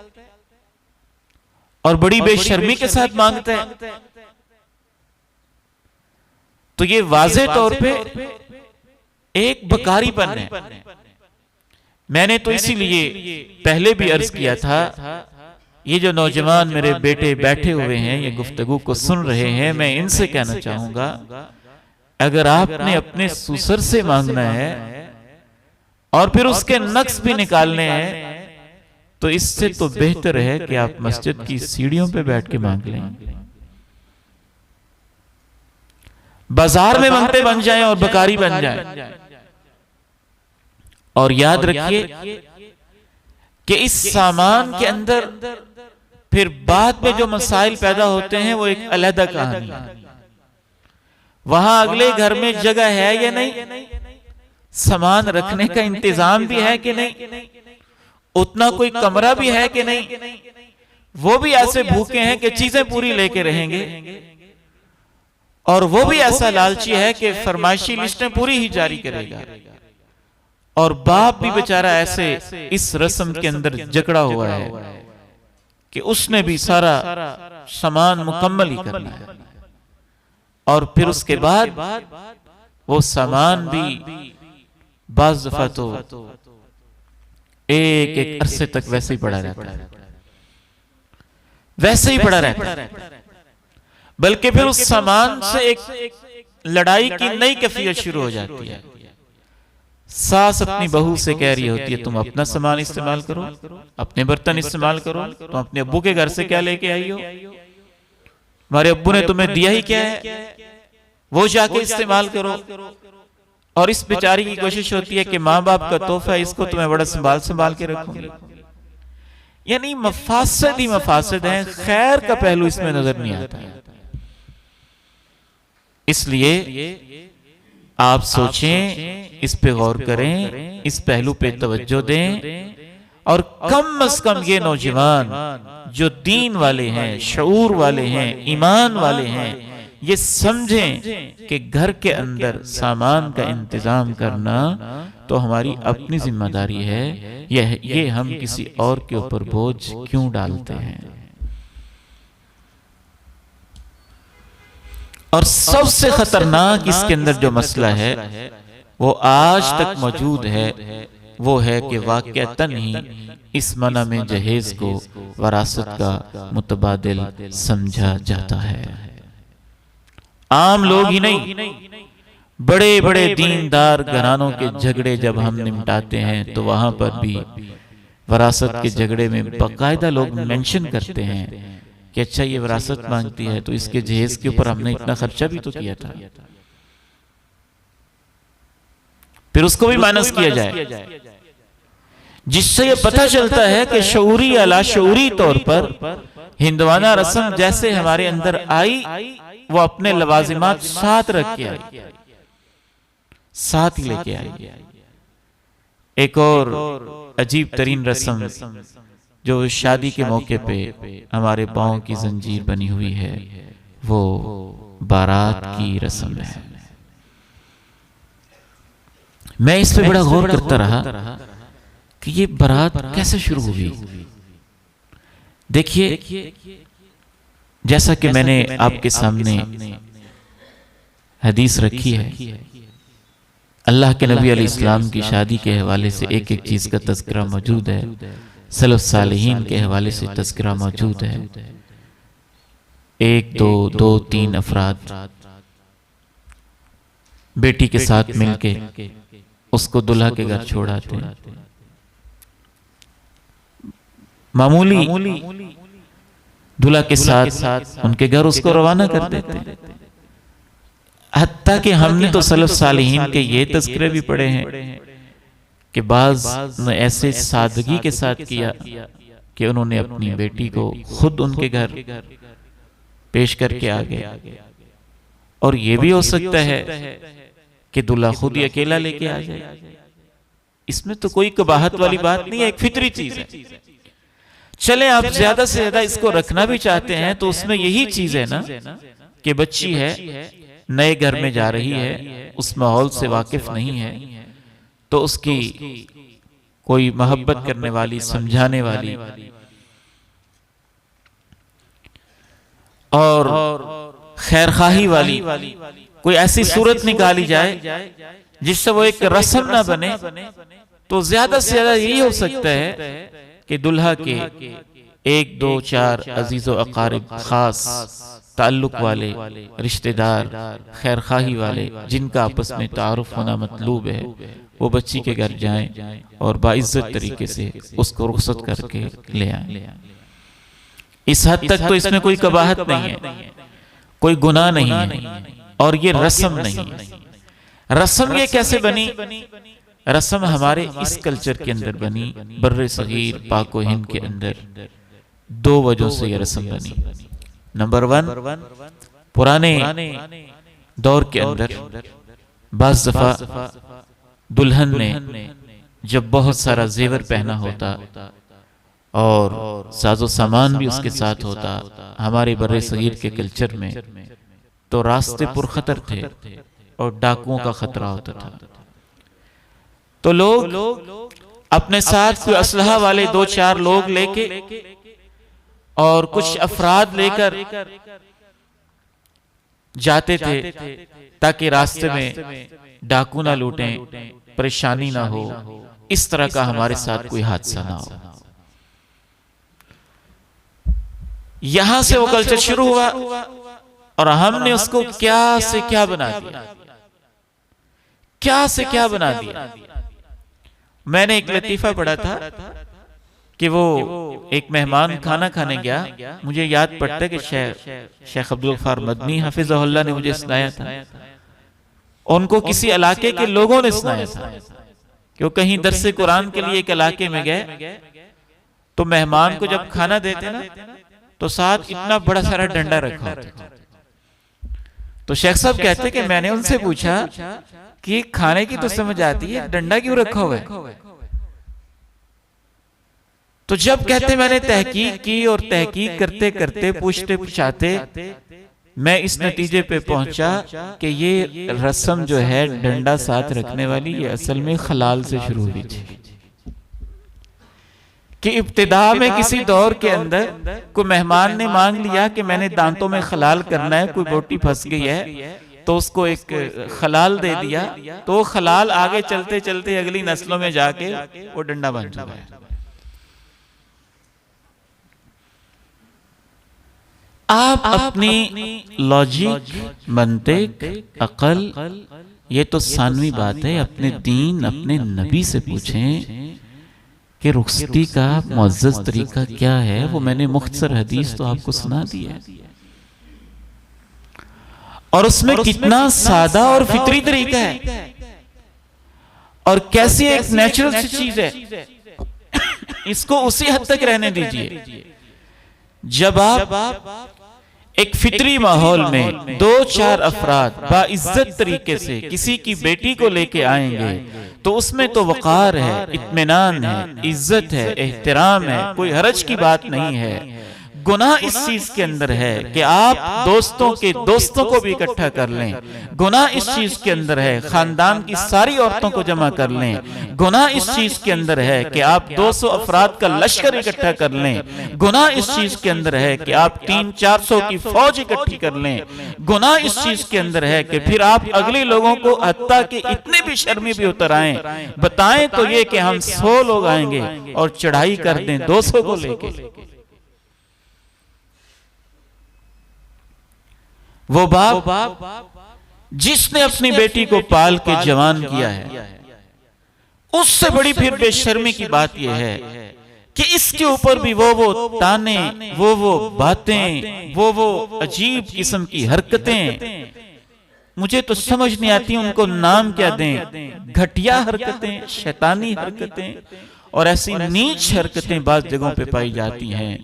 और बड़ी बेशर्मी के साथ मांगता है। तो ये वाज़े तौर पे एक बकारीपन है। मैंने तो इसीलिए पहले भी अर्ज किया था, ये जो नौजवान मेरे बेटे बैठे हुए हैं, ये गुफ्तगू को सुन रहे हैं, मैं इनसे कहना चाहूंगा, अगर आपने अपने ससुर से मांगना है और फिर उसके नक्श भी निकालने हैं, तो इससे तो बेहतर है कि आप मस्जिद की सीढ़ियों पे बैठ के मांग लें, बाजार में मंगते बन जाएं और बकारी बन जाएं। और याद रखिए कि इस सामान के अंदर फिर बाद में जो मसाइल पैदा होते हैं वो एक अलग कहानी है। वहां अगले घर में जगह है या नहीं, सामान रखने का इंतजाम भी है कि नहीं, उतना कोई कमरा भी है कि नहीं, वो भी ऐसे भूखे हैं कि चीजें पूरी लेके रहेंगे, और वो भी ऐसा लालची है कि फरमाइशी लिस्टें पूरी ही जारी करेगा। और बाप भी बेचारा ऐसे इस रस्म के अंदर जकड़ा हुआ है कि उसने भी सारा सामान मुकम्मल ही करना है, और फिर उसके बाद वो सामान भी बाज़ दफा तो एक एक अरसे तक वैसे ही पड़ा रहता है, वैसे ही पड़ा रहता है। बल्कि फिर उस सामान से एक लड़ाई की नई कैफियत शुरू हो जाती है। सास अपनी बहू से कह रही होती है, तुम अपना सामान इस्तेमाल करो, अपने बर्तन इस्तेमाल करो, तुम अपने अब्बू के घर से क्या लेके आई हो, हमारे अब्बू ने तुम्हें दिया ही क्या है, वो जाके इस्तेमाल करो। और इस बेचारी की कोशिश होती है कि माँ बाप का तोहफा है, इसको तुम्हें बड़ा संभाल संभाल के रखूंगी। यानी मफासद ही मफासद हैं, खैर का पहलू इसमें नजर नहीं आता है। इसलिए आप सोचें, इस पे गौर करें, इस पहलू पे तवज्जो दें, और कम अज कम ये नौजवान जो दीन वाले हैं, शऊर वाले हैं, ईमान वाले हैं, ये समझें कि घर के अंदर सामान का इंतजाम करना तो हमारी अपनी जिम्मेदारी है। ये हम किसी और के ऊपर बोझ क्यों डालते हैं। और सबसे खतरनाक इसके अंदर जो मसला है वो आज तक मौजूद है, वो है कि वाक़अतन ही इस मना में जहेज को वरासत का मुतबादिल समझा जाता है। आम लोग ही नहीं, बड़े बड़े दीनदार घरानों के झगड़े जब हम निपटाते हैं तो वहां पर भी वरासत के झगड़े में बाकायदा लोग मेंशन करते हैं कि अच्छा ये विरासत मांगती है तो इसके जहेज के ऊपर हमने इतना खर्चा भी तो किया था, फिर उसको भी माइनस किया जाए, जिससे ये पता चलता है कि शऊरी या लाशऊरी तौर पर हिंदवाना रस्म जैसे हमारे अंदर आई, वो अपने लवाजिमात साथ रख के आई, साथ ही लेके आई। एक और अजीब तरीन रस्म जो शादी के मौके पे हमारे पांव की जंजीर बनी हुई है, वो बारात की रस्म है। मैं इस पे बड़ा गौर करता रहा कि ये बारात कैसे शुरू हुई। देखिए, जैसा कि मैंने आपके सामने हदीस रखी है, अल्लाह के नबी अलैहिस्सलाम की शादी के हवाले से एक एक चीज का तज़किरा मौजूद है, सलफ़ सालिहीन के हवाले से तज़किरा मौजूद है। एक दो तीन अफराद बेटी के साथ मिलके उसको दुल्हा के घर छोड़ाते हैं, मामूली दूल्हा के साथ उनके घर उसको रवाना कर देते हैं। हत्ता कि हमने तो सलफ़ सालिहीन के ये तज़किरे भी पढ़े हैं कि बाज़ ने ऐसे सादगी के साथ किया कि उन्होंने अपनी बेटी को खुद उनके घर पेश करके आ गए। और ये भी हो सकता है कि दूल्हा खुद ही अकेला लेके आ जाए। इसमें तो कोई कबाहत वाली बात नहीं है, एक फितरी चीज है। चले आप ज्यादा से ज्यादा इसको रखना भी चाहते हैं तो उसमें यही चीज है ना कि बच्ची है, नए घर में जा रही है, उस माहौल से वाकिफ नहीं है, तो उसकी कोई मोहब्बत करने वाली, समझाने वाली और खैरखाही वाली कोई ऐसी सूरत निकाली जाए जिससे वो एक रस्म ना बने। तो ज्यादा से ज्यादा यही हो सकता है कि दुल्हा के एक दो चार अजीज़ो अकारिब, खास ताल्लुक वाले रिश्तेदार, खैर खाही वाले, जिनका आपस में तारुफ होना मतलूब है, वो बच्ची के घर जाएं और बाइज्जत तरीके से उसको रुखसत करके ले आएं। इस हद तक तो इसमें कोई कबाहत नहीं है, कोई गुनाह नहीं है, और ये रस्म नहीं है। रस्म ये कैसे बनी? रस्म हमारे इस कल्चर के अंदर बनी, बर्रे सगीर पाको हिंद के अंदर दो वजहों से ये रस्म बनी। नंबर 1, पुराने दौर के अंदर बाज़ दफा दुल्हन ने जब बहुत सारा जेवर पहना होता और साजो सामान भी उसके साथ होता, हमारे बर्रे सगीर के कल्चर में तो रास्ते पुरखतर थे और डाकुओं का खतरा होता था। तो लोग अपने साथ कोई असलहा वाले 2-4 लोग लेके और कुछ अफराद लेकर जाते थे ताकि रास्ते में डाकू ना लूटें, परेशानी ना हो, इस तरह का हमारे साथ कोई हादसा ना हो। यहां से वो कल्चर शुरू हुआ और हमने उसको क्या से क्या बना दिया, क्या से क्या बना दिया। मैंने एक लतीफा पढ़ा था कि वो एक मेहमान खाना खाने गया, मुझे याद पड़ता है कि शेख अब्दुल गफ्फार मदनी हफिज़हुल्लाह ने मुझे सुनाया था, उनको किसी इलाके के लोगों ने सुनाया था कि वो कहीं दरसे कुरान के लिए एक इलाके में गए, तो मेहमान को जब खाना देते ना तो साथ इतना बड़ा सारा डंडा रखा होता। तो शेख साहब कहते कि मैंने उनसे पूछा कि खाने की तो समझ आती है, डंडा क्यों रखा हुआ है? तो जब कहते मैंने तहकीक की और तहकीक करते करते पूछते पूछाते मैं इस नतीजे पे पहुंचा कि ये रस्म जो है डंडा साथ रखने वाली, ये असल में खलाल से शुरू हुई थी। कि इब्तिदा में किसी दौर के अंदर कोई मेहमान ने मांग लिया कि मैंने दांतों में खलाल करना है, कोई बोटी फंस गई है, तो उसको एक खलाल दे दिया, तो खलाल आगे चलते चलते अगली नस्लों में जाके वो डंडा बन चुका है। आप अपनी लॉजिक, मंतिक, अकल, ये तो सानवी बात है, अपने दीन अपने नबी से पूछें कि रुखसती का मुअज़्ज़ज़ तरीका क्या है। वो मैंने मुख्तसर हदीस तो आपको सुना दी है, और उसमें कितना सादा और फितरी तरीका है और कैसी एक नेचुरल सी चीज है। इसको उसी हद तक रहने दीजिए। जब आप एक फितरी माहौल में 2-4 अफराद बाइज्जत तरीके से किसी की बेटी को लेके आएंगे तो उसमें तो वक़ार है, इत्मीनान है, इज्जत है, एहतराम है, कोई हरज की बात नहीं है। गुनाह इस चीज के अंदर है कि आप दोस्तों के दोस्तों को भी इकट्ठा कर लें। गुनाह इस चीज के अंदर है खानदान की सारी औरतों को जमा कर लें। गुनाह इस चीज के अंदर है कि आप 200 अफराद का लश्कर इकट्ठा कर लें। गुनाह इस चीज के अंदर है कि आप 300-400 की फौज इकट्ठी कर लें। गुनाह इस चीज के अंदर है कि फिर आप अगले लोगों को हत्ता के इतने भी शर्मी भी उतर आए, बताएं तो ये कि हम 100 लोग आएंगे और चढ़ाई कर दें 200 को लेके। वो बाप जिसने अपनी बेटी को पाल के जवान किया है, उससे बड़ी फिर बेशर्मी की बात यह है कि इसके ऊपर भी वो ताने, वो बातें, वो अजीब किस्म की हरकतें, मुझे तो समझ नहीं आती उनको नाम क्या दें। घटिया हरकतें, शैतानी हरकतें और ऐसी नीच हरकतें बाज़ जगहों पे पाई जाती हैं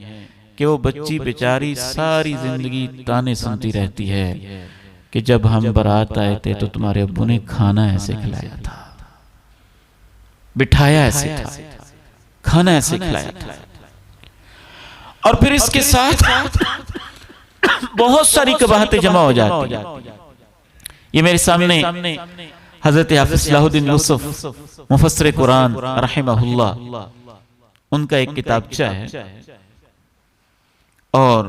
कि वो बच्ची बेचारी सारी जिंदगी ताने सुनती रहती है कि जब हम बारात आए थे तो तुम्हारे अब्बू ने खाना ऐसे खिलाया था, बिठाया ऐसे था, खाना ऐसे खिलाया था। और फिर इसके साथ बहुत सारी कबाहतें जमा हो जाती हैं। ये मेरे सामने हजरत हाफिज सलाहुद्दीन यूसुफ मुफस्सिर कुरान रहमहुल्लाह, उनका एक किताबचा है और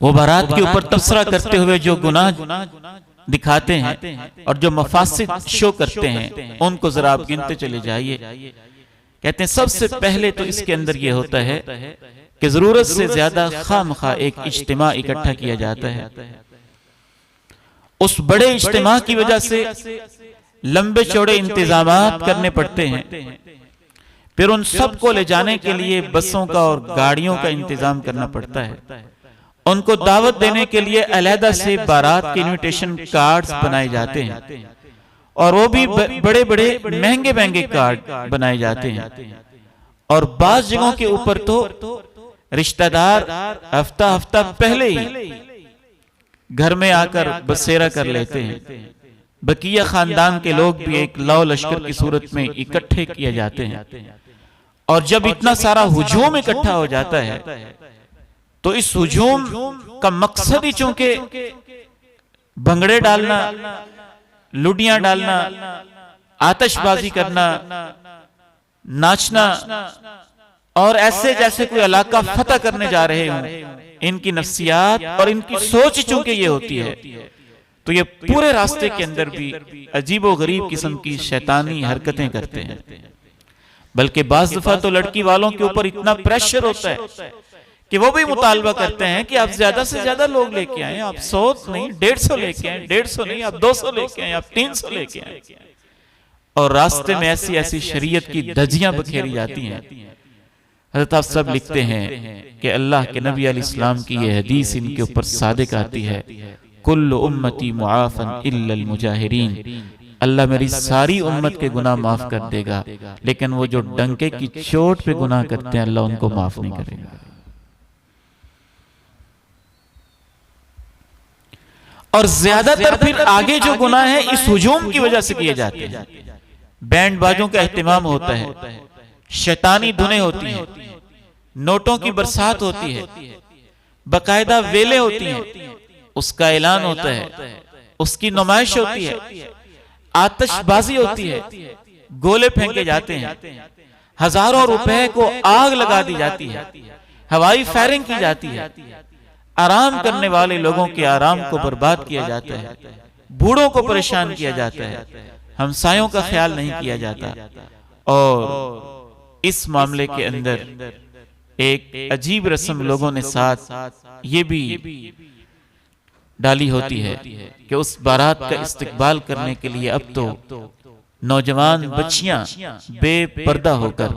वो बारात के ऊपर तबसरा करते हुए जो गुनाह दिखाते हैं और जो मफासिद शो करते हैं उनको जरा आप गिनते चले जाइए कहते हैं सबसे पहले तो इसके अंदर यह होता है कि जरूरत से ज्यादा खामखा एक इज्तिमा इकट्ठा किया जाता है। उस बड़े इज्तिमा की वजह से लंबे चौड़े इंतजामात करने पड़ते हैं, फिर उन सबको ले जाने के लिए बसों का और गाड़ियों का इंतजाम करना पड़ता है, उनको दावत देने के लिए अलहदा से बारात के इनविटेशन कार्ड्स बनाए जाते हैं, और वो भी बड़े बड़े महंगे महंगे कार्ड बनाए जाते हैं। और बाज जगहों के ऊपर तो रिश्तेदार हफ्ता हफ्ता पहले ही घर में आकर बसेरा कर लेते हैं। बकिया खानदान के लोग भी एक लाओ लश्कर की सूरत में इकट्ठे किए जाते हैं, और जब इतना सारा हुजूम इकट्ठा हो जाता है तो इस हुजूम का मकसद ही चूंकि भंगड़े डालना, लुडियां डालना, आतिशबाजी करना, नाचना और ऐसे जैसे कोई इलाका फतह करने जा रहे हों, इनकी नफ्सियात और इनकी सोच चूंकि ये होती है, तो ये पूरे रास्ते के अंदर भी अजीबो गरीब किस्म की शैतानी हरकतें करते हैं। बल्कि बाज़ दफा तो लड़की वालों के ऊपर इतना प्रेशर होता है कि वो भी मुतालबा करते हैं कि आप ज्यादा से ज्यादा लोग लेके आए, आप 100 नहीं 150 लेके आए, 150 नहीं आप 200 लेके आए, आप 300 लेके आए, और रास्ते में ऐसी ऐसी शरीयत की धज्जियां बखेरी जाती हैं। हज़रत आप सब लिखते हैं कि अल्लाह के नबी अलैहिस्सलाम की यह हदीस इनके ऊपर सादिक आती है, कुल्लु उम्मती मुआफन इल्लल मुजाहिरीन, अल्लाह मेरी सारी उम्मत के गुनाह माफ कर देगा, लेकिन वो जो डंके की चोट पे गुनाह करते हैं अल्लाह उनको माफ नहीं करेगा। और ज्यादातर फिर आगे जो गुनाह है इस हुजूम की वजह से किए जाते हैं। बैंड बाजों का एहतमाम होता है, शैतानी धुनें होती हैं, नोटों की बरसात होती है, बकायदा वेले होती हैं, उसका ऐलान होता है, उसकी नुमाइश होती है, आतिशबाजी होती है, गोले फेंके जाते हैं, हजारों रुपए को आग लगा दी जाती है, हवाई फायरिंग की जाती है, आराम करने वाले लोगों के आराम को बर्बाद किया जाता है, बूढ़ों को परेशान किया जाता है, हमसायों का ख्याल नहीं किया जाता। और इस मामले के अंदर एक अजीब रस्म लोगों ने साथ ये भी डाली होती है कि उस बारात का इस्तकबाल करने के लिए अब तो नौजवान बच्चियां बेपर्दा होकर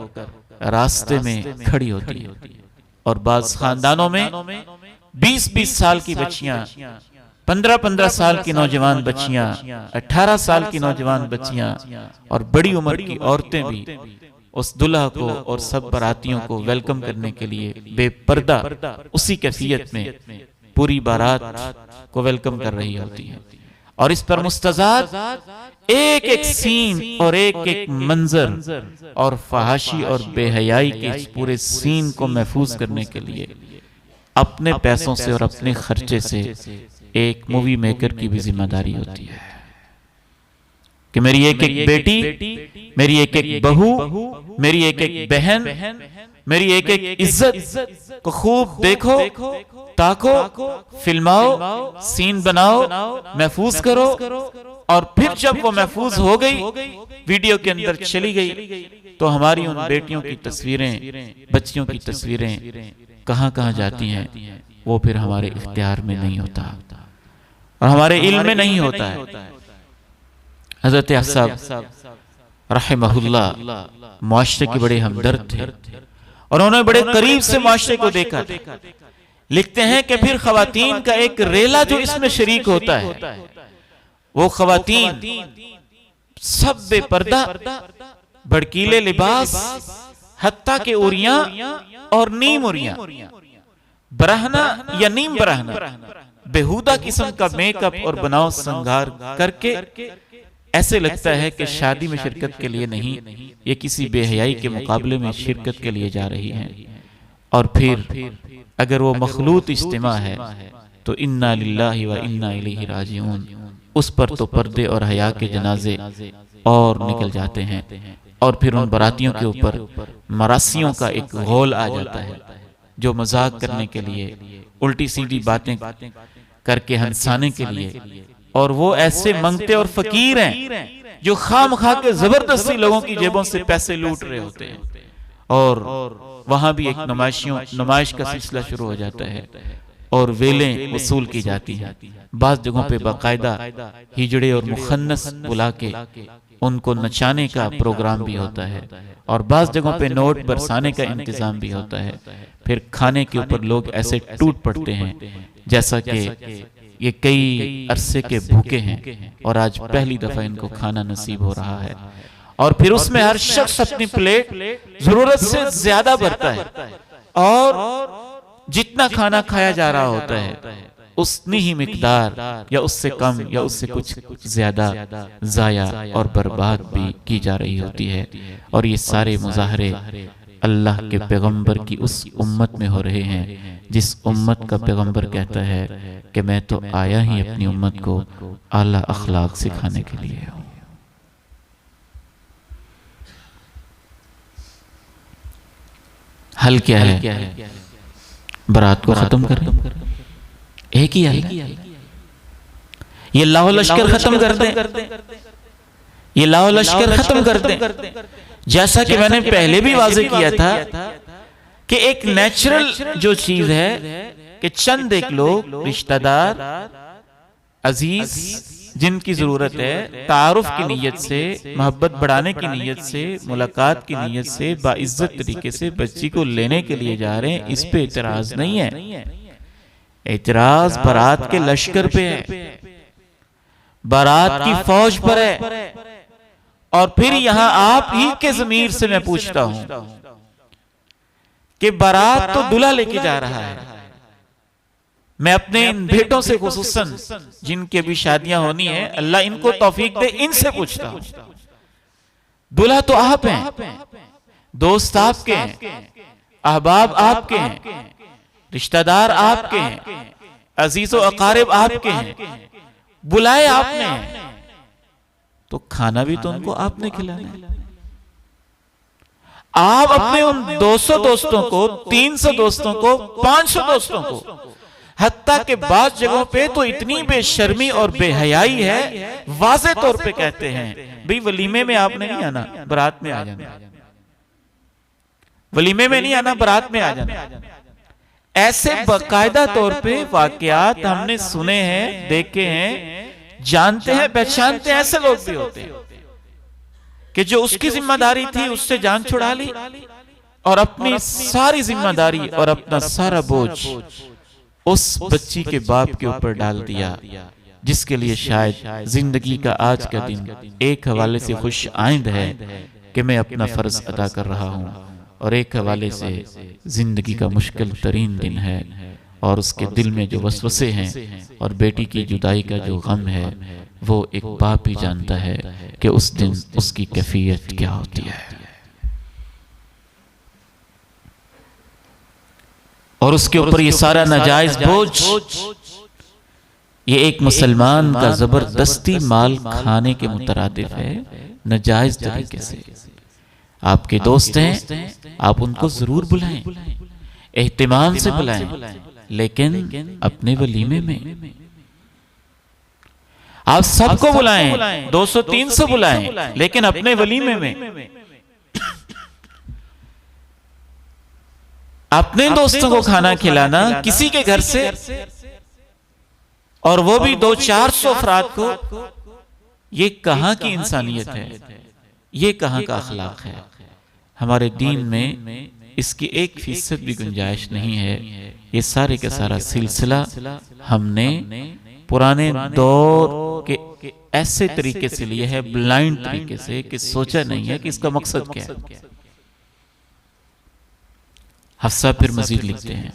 रास्ते में खड़ी होती है, और बाज खानदानों में 20-20 साल की बच्चियां, 15-15 साल की नौजवान बच्चियां, 18 साल की नौजवान बच्चियां और बड़ी उम्र की औरतें भी उस दुल्हा को और सब बारातियों को वेलकम करने के लिए बेपर्दा उसी कैफियत में पूरी बारात को वेलकम कर रही होती है। और इस पर मुस्तज़ाद एक एक सीन और एक एक मंजर और फहाशी और बेहयाई के इस पूरे सीन को महफूज करने के लिए अपने पैसों से और अपने खर्चे से एक मूवी मेकर की भी जिम्मेदारी होती है कि मेरी एक एक बेटी, मेरी एक एक बहू, मेरी एक एक बहन, मेरी एक एक इज्जत को खूब देखो, ताको, फिल्माओ, सीन बनाओ, महफूज करो, और फिर जब वो महफूज हो गई, वीडियो के अंदर चली गई, तो हमारी उन बेटियों की तस्वीरें, बच्चियों की तस्वीरें कहां कहां जाती हैं वो फिर हमारे इख्तियार में नहीं होता और हमारे इल्म में नहीं होता है। हजरत साहब रहमहुल्लाह मुआशरे के बड़े हमदर्द थे और उन्होंने बड़े करीब से मुआशरे को देखा था। लिखते हैं कि फिर खवातीन का एक रेला जो इसमें शरीक होता है, वो खवातीन सब बेपर्दा, भड़कीले लिबास, हत्ता के उरियां और नीम उरियां, बरहना या नीम बरहना, बेहुदा किस्म का मेकअप और बनाव श्रृंगार करके ऐसे लगता है कि शादी में शिरकत के लिए नहीं, ये किसी बेहयाई के मुकाबले में शिरकत के लिए जा रही हैं। और फिर अगर वो मखलूत इज्तिमा है तो इन्ना लिल्लाहि व इन्ना इलैहि राजिऊन, उस पर तो पर्दे और हया के जनाजे और निकल जाते हैं और फिर उन बरातियों के ऊपर मरासियों का एक घोल आ जाता है जो मजाक करने के लिए, उल्टी सीधी बातें करके हंसाने के लिए, और वो ऐसे मंगते और फकीर हैं जो खामखा के जबरदस्ती लोगों की जेबों से पैसे लूट रहे होते हैं, और वहां भी एक नुमाइश का सिलसिला शुरू हो जाता है और वेलें वसूल की जाती हैं। बाज़ जगहों पे बाकायदा हिजड़े और मुखन्नस बुला के उनको नचाने का प्रोग्राम भी होता है, और बाज़ जगहों पे नोट बरसाने का इंतजाम भी होता है। फिर खाने के ऊपर लोग ऐसे टूट पड़ते हैं जैसा कि ये कई अरसे के भूखे हैं और आज पहली दफा इनको खाना नसीब हो रहा है। और फिर उसमें हर शख्स अपनी प्लेट जरूरत से ज्यादा भरता है, और जितना खाना खाया जा रहा होता है उतनी ही मिकदार या उससे कम या उससे कुछ ज्यादा जाया और बर्बाद भी की जा रही होती है। और ये सारे मुजाहरे अल्लाह के पैगंबर की उस उम्मत में हो रहे हैं जिस उम्मत का पैगंबर कहता है कि मैं तो आया ही अपनी उम्मत को आला अखलाक सिखाने के लिए हूं। हल क्या है? बारात को खत्म कर दें, एक ही हल है। ये लाहो लश्कर खत्म कर दें, ये लाहो लश्कर खत्म कर दें। जैसा कि मैंने पहले भी वाज़ेह किया था कि एक नेचुरल जो चीज है कि चंद एक लोग रिश्तेदार अजीज जिनकी जरूरत है तारुफ की नीयत से, मोहब्बत बढ़ाने की नीयत से, मुलाकात की नीयत से बाइज्जत तरीके से बच्ची को लेने के लिए जा रहे हैं, इस पे एतराज नहीं है। एतराज बारात के लश्कर पे है, बारात की फौज पर है। और फिर यहां आप ही के ज़मीर से मैं पूछता हूं कि बारात तो दूल्हा लेके जा रहा है। मैं अपने इन बेटों से खुसूसन जिनकी अभी शादियां होनी है, अल्लाह इनको तौफीक दे, इनसे पूछता हूं। दूल्हा तो आप हैं, दोस्त आपके हैं, अहबाब आपके हैं, रिश्तेदार आपके हैं, अजीज़ो अकारिब आपके हैं, बुलाए आपने, तो खाना भी तो उनको आपने खिलाना है। आप अपने उन 200 दोस्तों को, 300 दोस्तों को, 500 दोस्तों को, हत्ता के बाद जगहों पे तो इतनी बेशर्मी और बेहयाई है, वाज़े तौर पे कहते हैं भाई वलीमे में आपने नहीं आना, बारात में आ जाना। वलीमे में नहीं आना, बारात में आ जाना। ऐसे बाकायदा तौर पे वाकयात हमने सुने हैं, देखे हैं, जानते हैं, पहचानते हैं। ऐसे लोग भी होते हैं कि जो उसकी जिम्मेदारी थी उससे जान छुड़ा ली और अपनी सारी जिम्मेदारी और अपना सारा बोझ उस बच्ची के बाप के ऊपर डाल दिया, जिसके लिए शायद जिंदगी का आज का दिन एक हवाले से खुश आइंद है कि मैं अपना फर्ज अदा कर रहा हूं, और एक हवाले से जिंदगी का मुश्किल तरीन दिन है और उसके दिल में जो वसवसे हैं और बेटी की जुदाई का जो गम है, वो एक बाप ही जानता है कि उस दिन उसकी कैफियत क्या होती है। और उसके ऊपर ये सारा नाजायज बोझ, ये एक मुसलमान का जबरदस्ती माल खाने के मुतरादिफ है, नाजायज तरीके से। आपके दोस्त हैं, आप उनको जरूर बुलाएं, एहतिमाम से बुलाएं, लेकिन अपने वलीमे में आप सबको बुलाएं, 200-300 बुलाएं, लेकिन अपने वलीमे में अपने दोस्तों को खाना खिलाना किसी के घर से, और वो भी 200-400 अफराद को, ये कहां की इंसानियत है, ये कहां का अखलाक है। हमारे दीन में इसकी 1% भी गुंजाइश नहीं है। ये सारे का सारा सिलसिला हमने पुराने दौर के ऐसे तरीके से लिए है, ब्लाइंड तरीके से, कि सोचा नहीं है कि इसका मकसद क्या है। हफ्सा फिर मजीद लिखते हैं,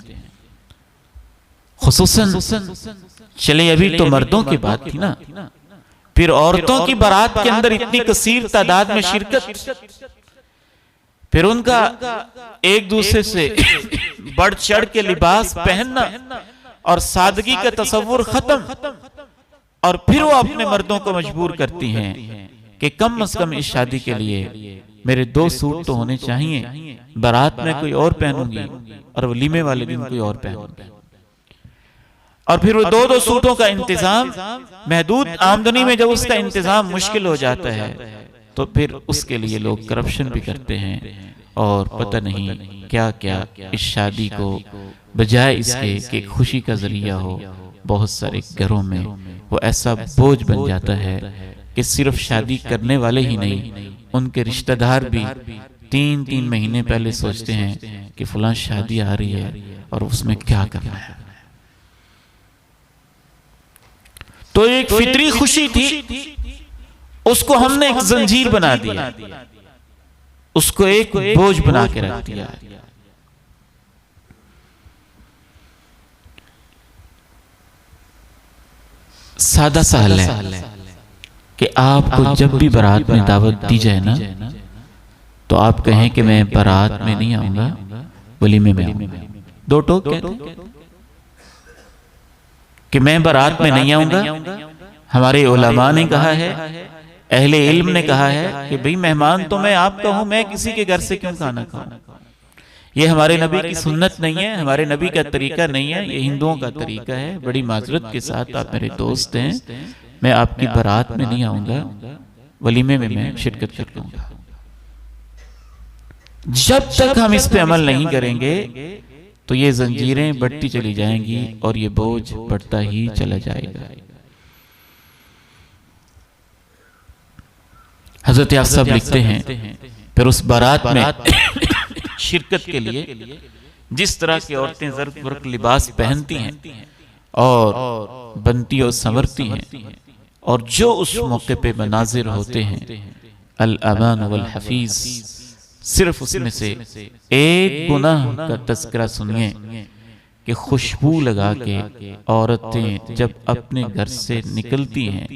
खुसूसन चले अभी तो मर्दों की बात थी ना, फिर औरतों की बारात के अंदर इतनी कसीर तादाद में शिरकत, फिर उनका एक दूसरे से बढ़ चढ़ के लिबास पहनना और सादगी का तसव्वुर खत्म, और फिर वो अपने मर्दों को मजबूर करती हैं कि कम अज कम इस शादी के लिए मेरे 2 सूट तो होने चाहिए, बारात में कोई और पहनूंगी और वलीमे वाले दिन कोई और पहनूंगी। और फिर वो दो दो सूटों का इंतजाम, महदूद आमदनी में जब उसका इंतजाम मुश्किल हो जाता है तो फिर उसके लिए लोग करप्शन भी करते हैं और पता नहीं क्या क्या इस शादी को बजाय इसके कि खुशी का जरिया हो, बहुत सारे घरों में वो ऐसा बोझ बन जाता है कि सिर्फ शादी करने वाले ही नहीं, उनके रिश्तेदार भी 3-3 महीने पहले सोचते हैं कि फलां शादी आ रही है और उसमें क्या करना है। तो एक फितरी खुशी थी, उसको हमने एक जंजीर बना दिया, उसको एक बोझ बना के रख दिया। सादा सा हल है कि आपको जब भी बारात में दावत दी जाए ना, तो आप कहें कि मैं बारात में नहीं आऊंगा, वलीमे में आऊंगा। दो टोक कि मैं बारात में नहीं आऊंगा। हमारे उलमा ने कहा है, अहले इल्म ने कहा है कि भाई मेहमान तो मैं आपका हूं, मैं किसी के घर से क्यों खाना खाऊं। ये हमारे नबी की सुन्नत नहीं है, हमारे नबी का तरीका नहीं है, ये हिंदुओं का तरीका है। बड़ी माजरत के साथ, आप मेरे दोस्त हैं, मैं आपकी बारात में नहीं आऊंगा, वलीमे में मैं शिरकत कर लूंगा। जब तक हम इस पे अमल नहीं करेंगे तो ये जंजीरें बढ़ती चली जाएंगी और ये बोझ बढ़ता ही चला जाएगा। हजरत याफ साहब लिखते हैं, फिर उस बारात में शिरकत के लिए जिस तरह की औरतें ज़र्क वर्क लिबास पहनती हैं और बनती और संवरती हैं, और जो उस मौके पे मनाजिर होते हैं, अल अमान वल हफीज, सिर्फ उसमें से एक गुनाह का तज़किरा सुनिए कि खुशबू लगा के औरतें जब अपने घर से निकलती हैं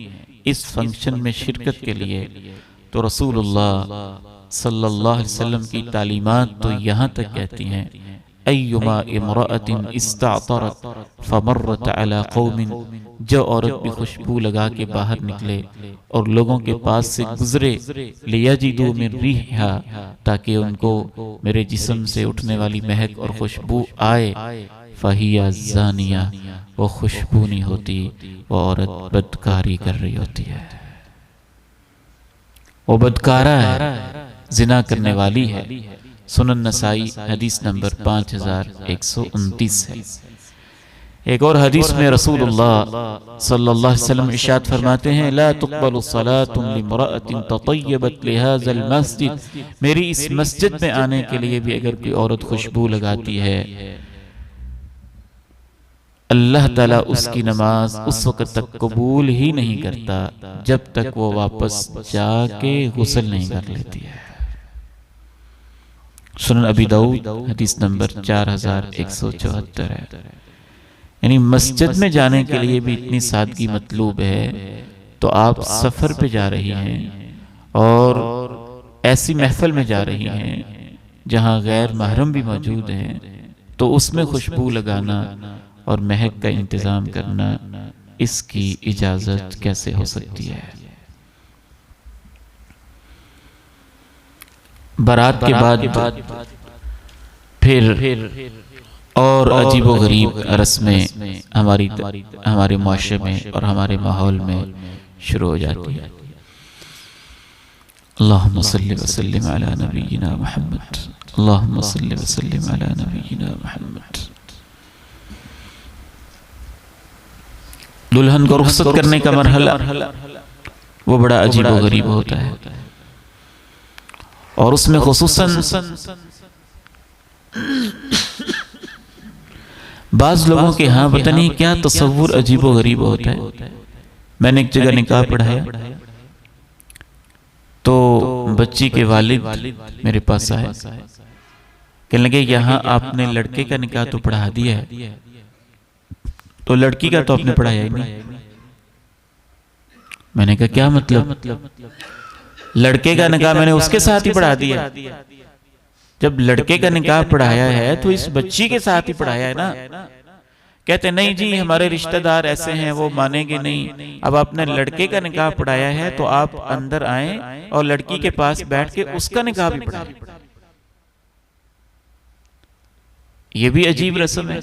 इस फंक्शन में शिरकत के लिए, तो रसूलुल्लाह सल्लल्लाहु अलैहि वसल्लम की तालीमात तो यहाँ तक कहती हैं, अय्युमा इमराअतिन इस्तातरत फमर्रत अला कौमिन, जो औरत भी खुशबू लगा के बाहर निकले और लोगों के पास से गुजरे, लियजिदू मिन रिहा, ताकि उनको मेरे जिस्म से उठने वाली महक और खुशबू आए, फहिया ज़ानिया, वो खुशबू नहीं होती, वो औरत बदकारी कर रही होती है, वो बदकारा है, जिना करने वाली है। सुनन नसाई हदीस नंबर 5129 है। एक और हदीस में रसूलुल्लाह सल्लल्लाहु अलैहि वसल्लम इरशाद फरमाते हैं, ला तुक़बलु सलातुन लिमरअतिन ततय्यबत लिहाज़ल मस्जिद, मेरी इस मस्जिद में आने के लिए भी अगर कोई औरत खुशबू लगाती है, अल्लाह ताला उसकी नमाज उस वक्त तक कबूल ही नहीं करता जब तक वो वापस जाके गुस्ल नहीं कर लेती है। सुनन अबी दाऊद हदीस नंबर 4174 है। यानी मस्जिद में जाने के लिए भी इतनी सादगी मतलूब है, तो आप सफर पे जा रही हैं और ऐसी महफिल में जा रही हैं जहां गैर महरम भी मौजूद हैं, तो उसमें खुशबू लगाना और महक का इंतजाम करना, इसकी इजाजत कैसे हो सकती है। बारात के बाद फिर और अजीबो गरीब रस्में हमारे मुआशरे में और हमारे माहौल में शुरू हो जाती है। अल्लाहुम्मा सल्लि व सल्लिम अला नबीना मुहम्मद, अल्लाहुम्मा सल्लि व सल्लिम अला नबीना मुहम्मद। दुल्हन को रुखसत करने का मरहला वो बड़ा अजीब व गरीब होता है, और उसमें खुसूसन बाज लोगों के यहाँ पता नहीं क्या तसव्वुर अजीब व गरीब होता है। मैंने एक जगह निकाह पढ़ाया तो बच्ची के वालिद मेरे पास आए, कहने लगे यहाँ आपने लड़के का निकाह तो पढ़ा दिया है, तो लड़की का तो आपने पढ़ाया ही नहीं। मैंने कहा क्या मतलब? लड़के का निकाह मैंने उसके साथ ही पढ़ा दिया। जब लड़के का निकाह पढ़ाया है तो इस बच्ची के साथ ही पढ़ाया है ना। कहते नहीं जी हमारे रिश्तेदार ऐसे हैं, वो मानेंगे नहीं। अब आपने लड़के का निकाह पढ़ाया है तो आप अंदर आए और लड़की के पास बैठ के उसका निकाह भी पढ़ाएं। ये भी अजीब रस्म है।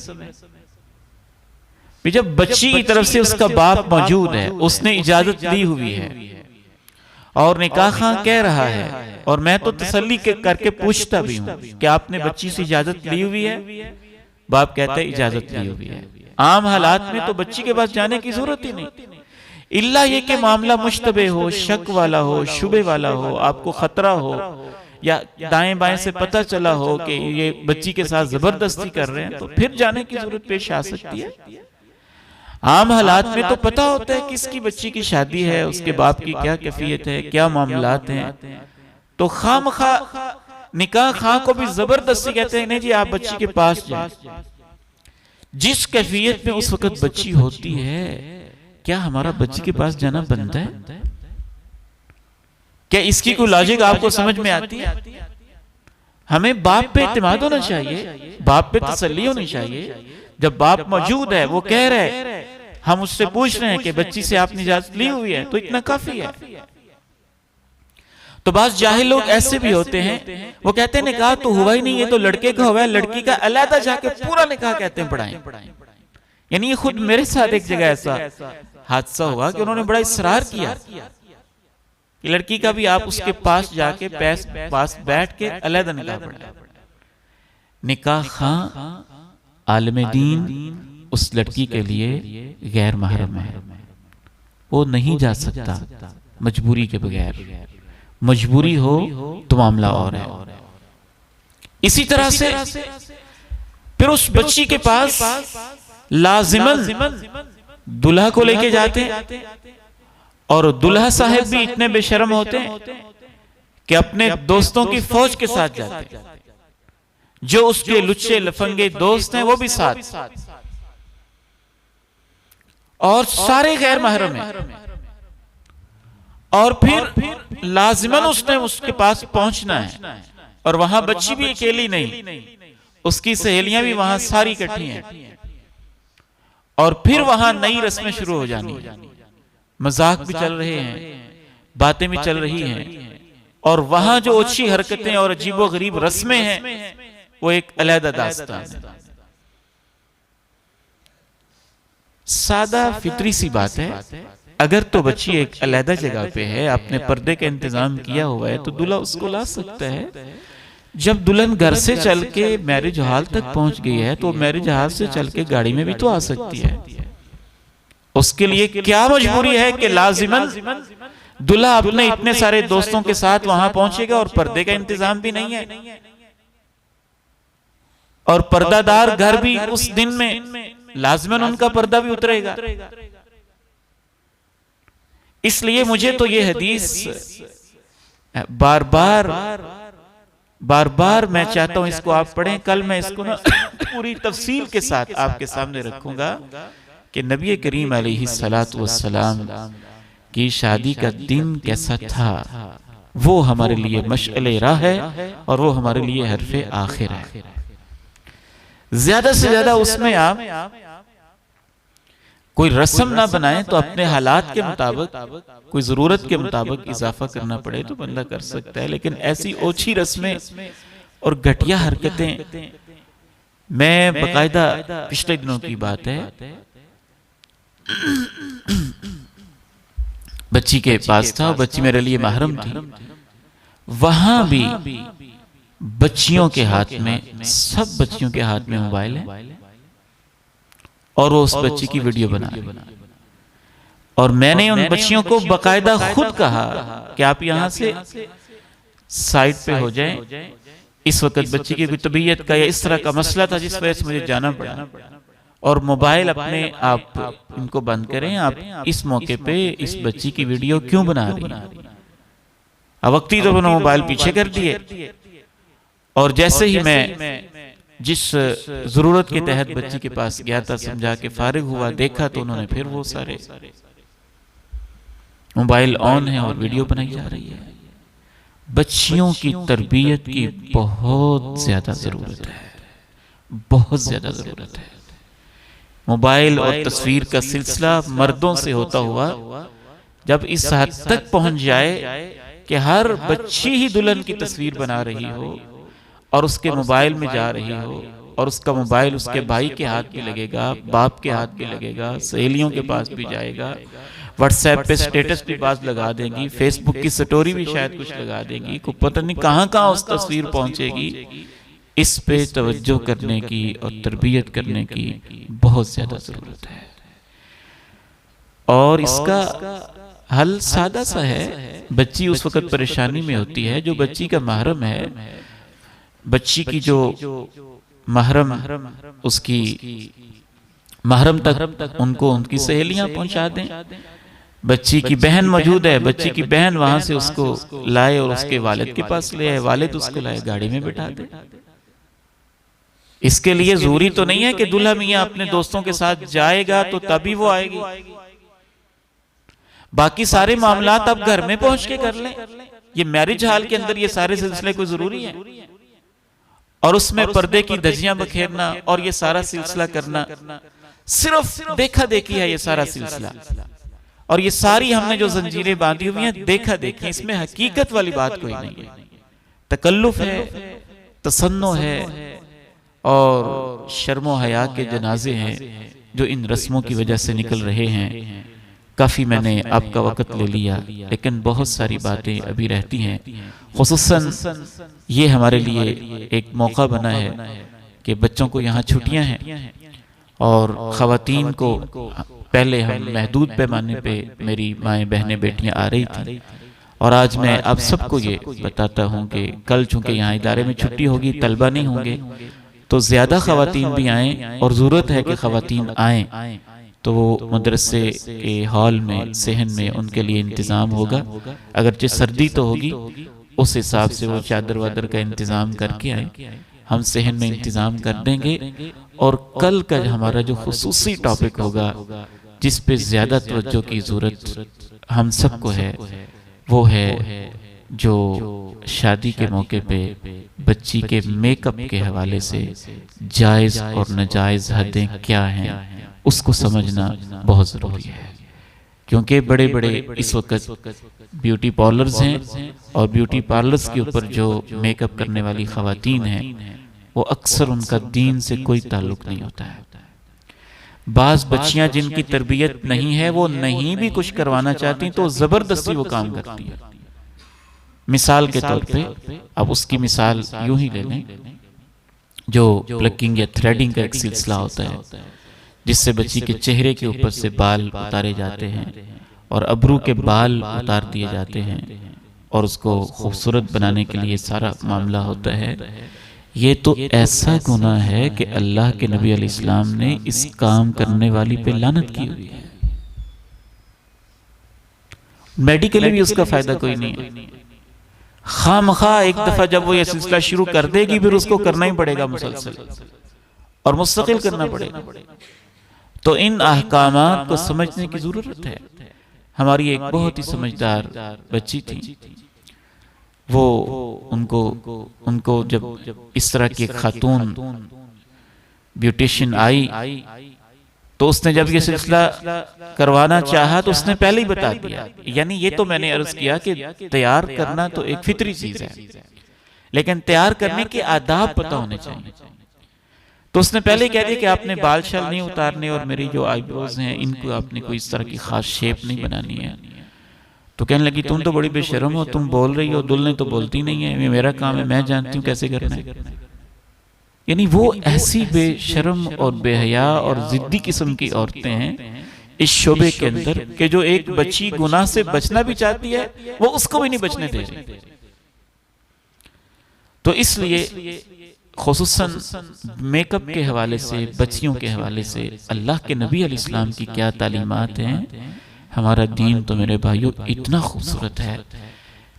फिर जब बच्ची की तरफ से उसका बाप मौजूद है, उसने इजाजत ली हुई है और निकाह खां कह रहा है, और मैं तो तसल्ली करके पूछता भी हूं कि आपने बच्ची से इजाजत ली हुई है? बाप कहता है इजाजत ली हुई है। आम हालात में तो बच्ची के पास जाने की जरूरत ही नहीं, इल्ला ये कि मामला मुश्तबे हो, शक वाला हो, शुबे वाला हो, आपको खतरा हो, या दाएं बाएं से पता चला हो कि ये बच्ची के साथ जबरदस्ती कर रहे हैं, तो फिर जाने की जरूरत पेश आ सकती है। आम हालात में तो पता होता है किसकी बच्ची की शादी है, उसके बाप की क्या कैफियत है, क्या मामलात हैं, तो खामखा निकाह खां को भी जबरदस्ती कहते हैं नहीं जी आप बच्ची के पास जाएं। जिस कैफियत में उस वक्त बच्ची होती है, क्या हमारा बच्ची के पास जाना बनता है? क्या इसकी कोई लॉजिक आपको समझ में आती है? हमें बाप पे इत्मीनान होना चाहिए, बाप पे तसल्ली होनी चाहिए। जब बाप मौजूद है, वो कह रहे हैं, हम उससे पूछ रहे हैं कि बच्ची से आपने इजाजत ली हुई है, तो इतना काफी है। तो बात जाहिल लोग ऐसे भी होते हैं, वो कहते हैं निकाह तो हुआ ही नहीं है, तो लड़के का हुआ है, लड़की का अलहदा जाके पूरा निकाह कहते हैं पढ़ाएं। यानी ये खुद मेरे साथ एक जगह ऐसा हादसा हुआ कि उन्होंने बड़ा इसरार किया कि लड़की का भी आप उसके पास जाके पास बैठ के अलहदा निकाह पढ़ाएं। निकाह खां आलिम दीन उस लड़की के लिए गैर महरम है, वो नहीं जा सकता मजबूरी के बगैर। मजबूरी हो तो मामला और है। इसी तरह से फिर उस बच्ची के पास लाजिमन दुल्हा को लेके जाते हैं, और दुल्हा साहब भी इतने बेशर्म होते हैं कि अपने दोस्तों की फौज के साथ जाते हैं, जो उसके लुच्चे लफंगे दोस्त हैं वो भी साथ, और सारे गैर महरम हैं। और फिर लाजिमन उसने उसके पास पहुंचना है, और वहां बच्ची भी अकेली नहीं, उसकी सहेलियां भी वहां सारी इकट्ठी हैं, और फिर वहां नई रस्में शुरू हो जानी, मजाक भी चल रहे हैं, बातें भी चल रही हैं, और वहां जो अच्छी हरकतें और अजीबो गरीब रस्में हैं वो एक अलहदा दास्तान है। सादा फितरी सी बात है, अगर तो बच्ची एक अलहदा जगह पे है, आपने पर्दे का इंतजाम किया हुआ है, तो दूल्हा उसको ला सकता है। जब दुल्हन घर से चल के मैरिज हॉल तक पहुंच गई है, तो मैरिज हॉल से चल के गाड़ी में भी तो आ सकती है। उसके लिए क्या मजबूरी है कि लाजिमन दूल्हा अपने इतने सारे दोस्तों के साथ वहां पहुंचेगा, और पर्दे का इंतजाम भी नहीं है, और पर्दादार घर भी उस दिन में लाजिमन उनका पर्दा भी उतरेगा। इसलिए मुझे तो ये हदीस बार बार मैं चाहता हूं इसको आप पढ़ें। कल मैं इसको ना पूरी तफसील के साथ आपके सामने रखूंगा कि नबी करीम अलैहिस्सलातु वस्सलाम की शादी का दिन कैसा था। वो हमारे लिए मशअले राह है, और वो हमारे लिए हरफे आखिर है। ज्यादा से ज्यादा उसमें आप कोई रस्म ना बनाएं, तो अपने हालात के मुताबिक, कोई जरूरत के मुताबिक इजाफा करना पड़े तो बंदा कर सकता है, लेकिन ऐसी ओछी रस्में और घटिया हरकतें, मैं बकायदा पिछले दिनों की बात है, बच्ची के पास था, बच्ची मेरे लिए महरम थी, वहां भी बच्चियों के हाथ में, सब बच्चियों के हाथ में मोबाइल है, और वो उस बच्ची की वीडियो बना रही। और मैंने उन बच्चियों को बकायदा खुद कहा कि आप यहां से साइड पे हो जाएं। इस वक्त बच्ची की कोई तबीयत का या इस तरह का मसला था जिस वजह से मुझे जाना पड़ा, और मोबाइल अपने आप इनको बंद करें। आप इस मौके पे इस बच्ची की वीडियो क्यों बना रही? अब वक्ती तो उन्होंने मोबाइल पीछे कर दिए, और जैसे ही मैं जिस जरूरत के तहत बच्ची के पास गया था, समझा के फारिग हुआ, देखा तो उन्होंने फिर वो सारे मोबाइल ऑन है और वीडियो बनाई जा रही है। बच्चियों की तरबियत की बहुत ज्यादा जरूरत है, बहुत ज्यादा जरूरत है। मोबाइल और तस्वीर का सिलसिला मर्दों से होता हुआ जब इस हद तक पहुंच जाए कि हर बच्ची ही दुल्हन की तस्वीर बना रही हो और उसके मोबाइल में जा रही हो, और उसका मोबाइल उसके भाई के हाथ में लगेगा, बाप के हाथ में लगेगा, सहेलियों के पास भी जाएगा, व्हाट्सएप पे स्टेटस भी बात लगा देंगी, फेसबुक की स्टोरी भी शायद कुछ लगा देंगी, को पता नहीं कहाँ कहाँ उस तस्वीर पहुंचेगी। इस पे तवज्जो करने की और तरबियत करने की बहुत ज्यादा जरूरत है। और इसका हल सादा सा है। बच्ची उस वक्त परेशानी में होती है जो बच्ची का महरम है, बच्ची की जो महरम उसकी महरम तक उनको उनकी सहेलियां पहुंचा दें। बच्ची की बहन मौजूद है, बच्ची की बहन वहां से उसको लाए और उसके वालिद के पास ले आए, वालिद उसको लाए गाड़ी में बिठा दे। इसके लिए जरूरी तो नहीं है कि दूल्हा मियां अपने दोस्तों के साथ जाएगा तो तभी वो आएगी। बाकी सारे मामलात आप घर में पहुंच के कर लें। ये मैरिज हाल के अंदर ये सारे सिलसिले कोई जरूरी है? और उसमें पर्दे की धज्जियां बखेरना और ये सारा सिलसिला करना सिर्फ देखा देखी है। ये सारा सिलसिला और ये सारी हमने जो जंजीरें बांधी हुई हैं देखा देखी, इसमें हकीकत वाली बात कोई नहीं है। तकल्लुफ है, तसन्नो है और शर्मो हया के जनाजे हैं जो इन रस्मों की वजह से निकल रहे हैं। काफ़ी मैंने आपका वक़्त ले लिया, लेकिन बहुत सारी बातें अभी रहती हैं। खुसूसन ये हमारे लिए एक मौका बना है कि बच्चों को यहाँ छुट्टियाँ हैं और ख़वातीन को पहले हम महदूद पैमाने पे मेरी माएँ बहनें बेटियाँ आ रही थी, और आज मैं आप सबको ये बताता हूँ कि कल चूँकि यहाँ इदारे में छुट्टी होगी, तलबा नहीं होंगे, तो ज़्यादा ख़वातीन भी आएँ और ज़रूरत है कि ख़वातीन आएँ। तो वो मदरसे के हॉल में, सहन में उनके लिए इंतज़ाम होगा। अगरचे सर्दी तो होगी, उस हिसाब से वो चादर वादर का इंतज़ाम करके आए, हम सहन में इंतज़ाम कर देंगे। और कल का हमारा जो खुसूसी टॉपिक होगा जिस पे ज़्यादा तवज्जो की ज़रूरत हम सबको है, वो है जो शादी के मौके पे बच्ची के मेकअप के हवाले से जायज़ और नाजायज़ हदें क्या हैं, उसको समझना बहुत ज़रूरी है। क्योंकि बड़े बड़े इस वक्त ब्यूटी पार्लर्स हैं और ब्यूटी पार्लर्स के ऊपर जो मेकअप करने वाली ख़वातीन हैं वो अक्सर उनका दीन से कोई ताल्लुक़ नहीं होता है। बाज़ बच्चियां जिनकी तरबियत नहीं है, वो नहीं भी कुछ करवाना चाहती तो ज़बरदस्ती वो काम करती है। मिसाल के तौर पे अब उसकी मिसाल यूं ही ले लें, जो प्लकिंग या थ्रेडिंग का एक सिलसिला होता है जिससे बच्ची के चेहरे के ऊपर से बाल उतारे जाते हैं और अबरू के बाल उतार दिए जाते हैं और उसको खूबसूरत बनाने के लिए सारा मामला होता है। ये तो ऐसा गुनाह है कि अल्लाह के नबी अलैहिस्सलाम ने इस काम करने वाली पे लानत की हुई है। मेडिकली भी उसका फायदा कोई नहीं है। खामखा एक दफा जब वो ये सिलसिला शुरू कर देगी फिर उसको करना ही पड़ेगा मुसलसल और मुस्तकिल करना पड़ेगा। तो इन अहकामात को समझने की जरूरत है। हमारी एक बहुत ही समझदार बच्ची थी, वो उनको जब इस तरह की खातून ब्यूटिशियन आई तो उसने जब ये सिलसिला करवाना चाहा तो उसने पहले ही बता दिया। यानी ये तो मैंने अर्ज किया कि तैयार करना तो एक फितरी चीज है, लेकिन तैयार करने के आदाब पता होने चाहिए। तो उसने पहले ही कह दिया कि आपने बाल शाल नहीं उतारने और मेरी जो आईब्रोज हैं इनको आपने कोई इस तरह की खास शेप नहीं बनानी है। तो कहने लगी तुम तो बड़ी बेशर्म हो, तुम बोल रही हो, दुल्हन तो बोलती नहीं है, ये मेरा काम है, मैं जानती हूँ कैसे करना है। यानी वो ऐसी बेशर्म और बेहया और जिद्दी किस्म की औरतें हैं इस शोबे के अंदर कि जो एक बच्ची गुनाह से बचना भी चाहती है वो उसको भी नहीं बचने दे रही। तो इसलिए खुसूसन मेकअप के हवाले से, बच्चियों के हवाले से अल्लाह के नबी अलैहिस्सलाम की क्या तालीमात हैं। हमारा दीन तो मेरे भाइयों इतना खूबसूरत है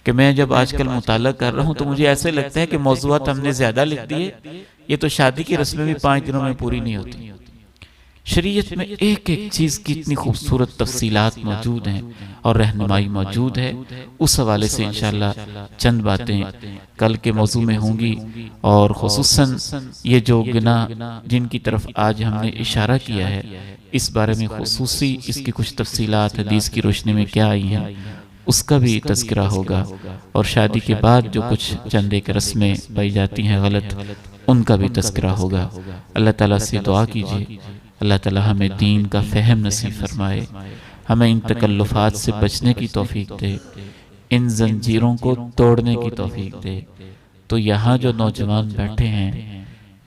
कि मैं जब आजकल मुताला कर रहा हूँ तो मुझे ऐसे लगता है कि मौज़ूआत हमने ज़्यादा लिख दिए। ये तो शादी की रस्में भी 5 दिनों में पूरी नहीं होती। शरीयत में एक एक चीज़ की इतनी खूबसूरत तफसीलात मौजूद हैं और रहनुमाई मौजूद है। उस हवाले से इंशाअल्लाह चंद बातें कल के मौजू में होंगी। और खुसूसन ये जो गुनाह जिनकी तरफ आज हमने इशारा किया है, इस बारे में खुसूसी इसकी कुछ तफसीलात हदीस की रोशनी में क्या आई हैं उसका भी तज़किरा होगा। और शादी के बाद जो कुछ चंद एक रस्में पाई जाती हैं गलत, उनका भी तज़किरा होगा। अल्लाह ताला से दुआ कीजिए अल्लाह ताला हमें दीन का फ़हम नसीब फरमाए, हमें इन तकल्लुफ़ात से बचने की तौफीक दे, इन जंजीरों को तोड़ने की तौफीक दे। तो यहाँ जो नौजवान बैठे हैं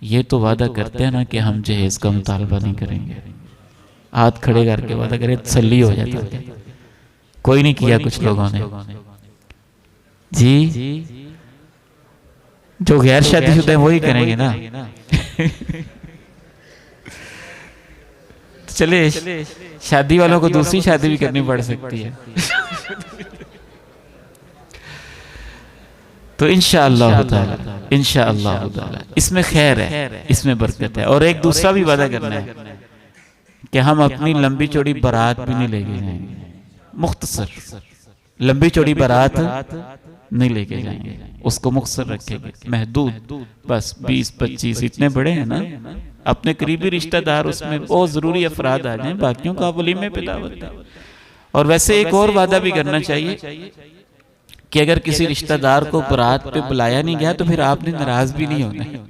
ये तो वादा करते हैं ना कि हम जहेज़ का मुतालबा नहीं करेंगे, हाथ खड़े करके वादा करें तसल्ली हो जाता है। कोई नहीं किया कुछ लोगों ने जी, जो गैर शादीशुदा हैं वही करेंगे ना। तो चले शादी वालों को दूसरी शादी भी करनी पड़ सकती है। तो इंशाअल्लाह ताला इसमें खैर है, इसमें बरकत है। और एक दूसरा भी वादा करना है कि हम अपनी लंबी चौड़ी बारात भी नहीं लेके जाएंगे, मुख्तसर लंबी चौड़ी बारात नहीं लेके जाएंगे, उसको मुख्तसर रखेंगे, महदूद, बस 20-25 इतने बड़े हैं ना, अपने करीबी रिश्तेदार उसमें बहुत ज़रूरी अफराद आ जाएं, बाकियों का वलीमे पे दावत दें। और वैसे एक और वादा भी करना चाहिए कि अगर किसी रिश्तेदार को बारात पे बुलाया नहीं गया तो फिर आपने नाराज भी नहीं होना है,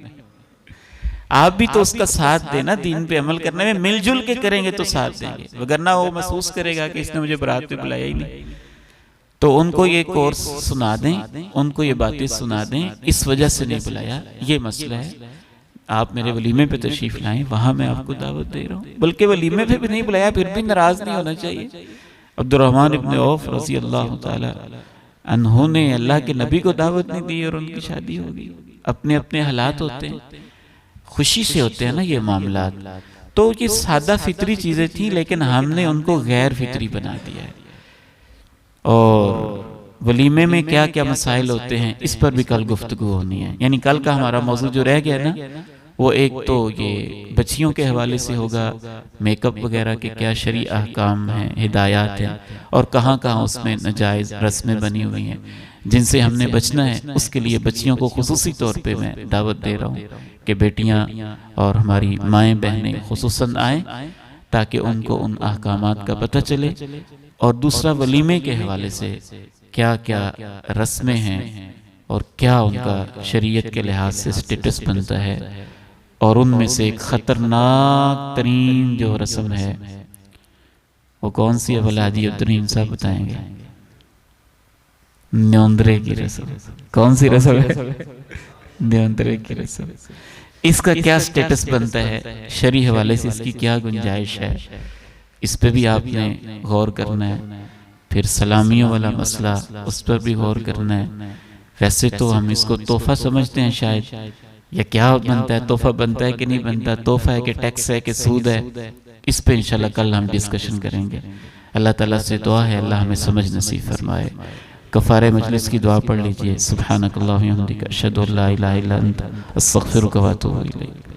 आप भी तो उसका साथ देना, दीन पे अमल करने में मिलजुल के करेंगे तो साथ देंगे, वगरना वो महसूस करेगा कि इसने मुझे बारात पे बुलाया ही नहीं। तो उनको ये कोर्स सुना दें, उनको ये बातें सुना दें, इस वजह से नहीं बुलाया, ये मसला है, आप मेरे वलीमे पे तशरीफ लाएं, वहां मैं आपको दावत दे रहा हूँ। बल्कि वलीमे पे भी नहीं बुलाया फिर भी नाराज नहीं होना चाहिए। अब्दुर्रहमान इब्न औफ रज़ी अल्लाह ताला अन्हु ने अल्लाह के नबी को दावत नहीं दी और उनकी शादी हो गई। अपने अपने हालात होते हैं, खुशी से होते हैं ना ये मामलात। तो ये सादा फितरी चीज़ें थी, लेकिन हमने उनको गैर फितरी बना दिया है। और वलीमे में क्या क्या मसाइल होते हैं इस पर भी कल गुफ्तगू होनी है। यानी कल का हमारा मौजू जो रह गया ना, वो एक तो ये बच्चियों के हवाले से होगा, मेकअप वगैरह के क्या शरई अहकाम हैं, हिदायत हैं, और कहाँ कहाँ उसमें नाजायज़ रस्में बनी हुई हैं जिनसे हमने बचना है। उसके लिए बच्चियों को खुसूसी तौर पे मैं दावत दे रहा हूँ कि बेटियाँ और हमारी माएँ बहनें खुसूसन आएँ ताकि उनको उन अहकामात का पता चले। और दूसरा वलीमे के हवाले से क्या क्या रस्में हैं और क्या उनका शरीयत के लिहाज से स्टेटस बनता है, और उनमें से एक ख़तरनाक तरीन जो रस्म है वो कौन सी है, भला हाजी अब्दुर्रहीम साहब बताएंगे। न्योंदरे की रस्म। कौन सी रस्म है? न्योंदरे की रस्म। इसका क्या स्टेटस बनता है, शरई हवाले से इसकी क्या गुंजाइश है, इस पे भी आपने गौर करना है। फिर सलामियों वाला मसला, उस पर भी गौर करना है। वैसे तो हम इसको तोहफा समझते हैं शायद, या क्या बनता है, तोहफा बनता है कि नहीं बनता, तोहफा है कि टैक्स है कि सूद है, इस पे इंशाल्लाह कल हम डिस्कशन करेंगे। अल्लाह ताला से दुआ है अल्लाह हमें समझ नसीब फरमाए। कफ़ारे मजलिस की दुआ पढ़ लीजिए। सुब्हानकल्लाहुम्मा व बिहम्दिका अशहदु अल्ला इलाहा इल्ला अंता अस्तगफिरुका व अतूबु इलैक।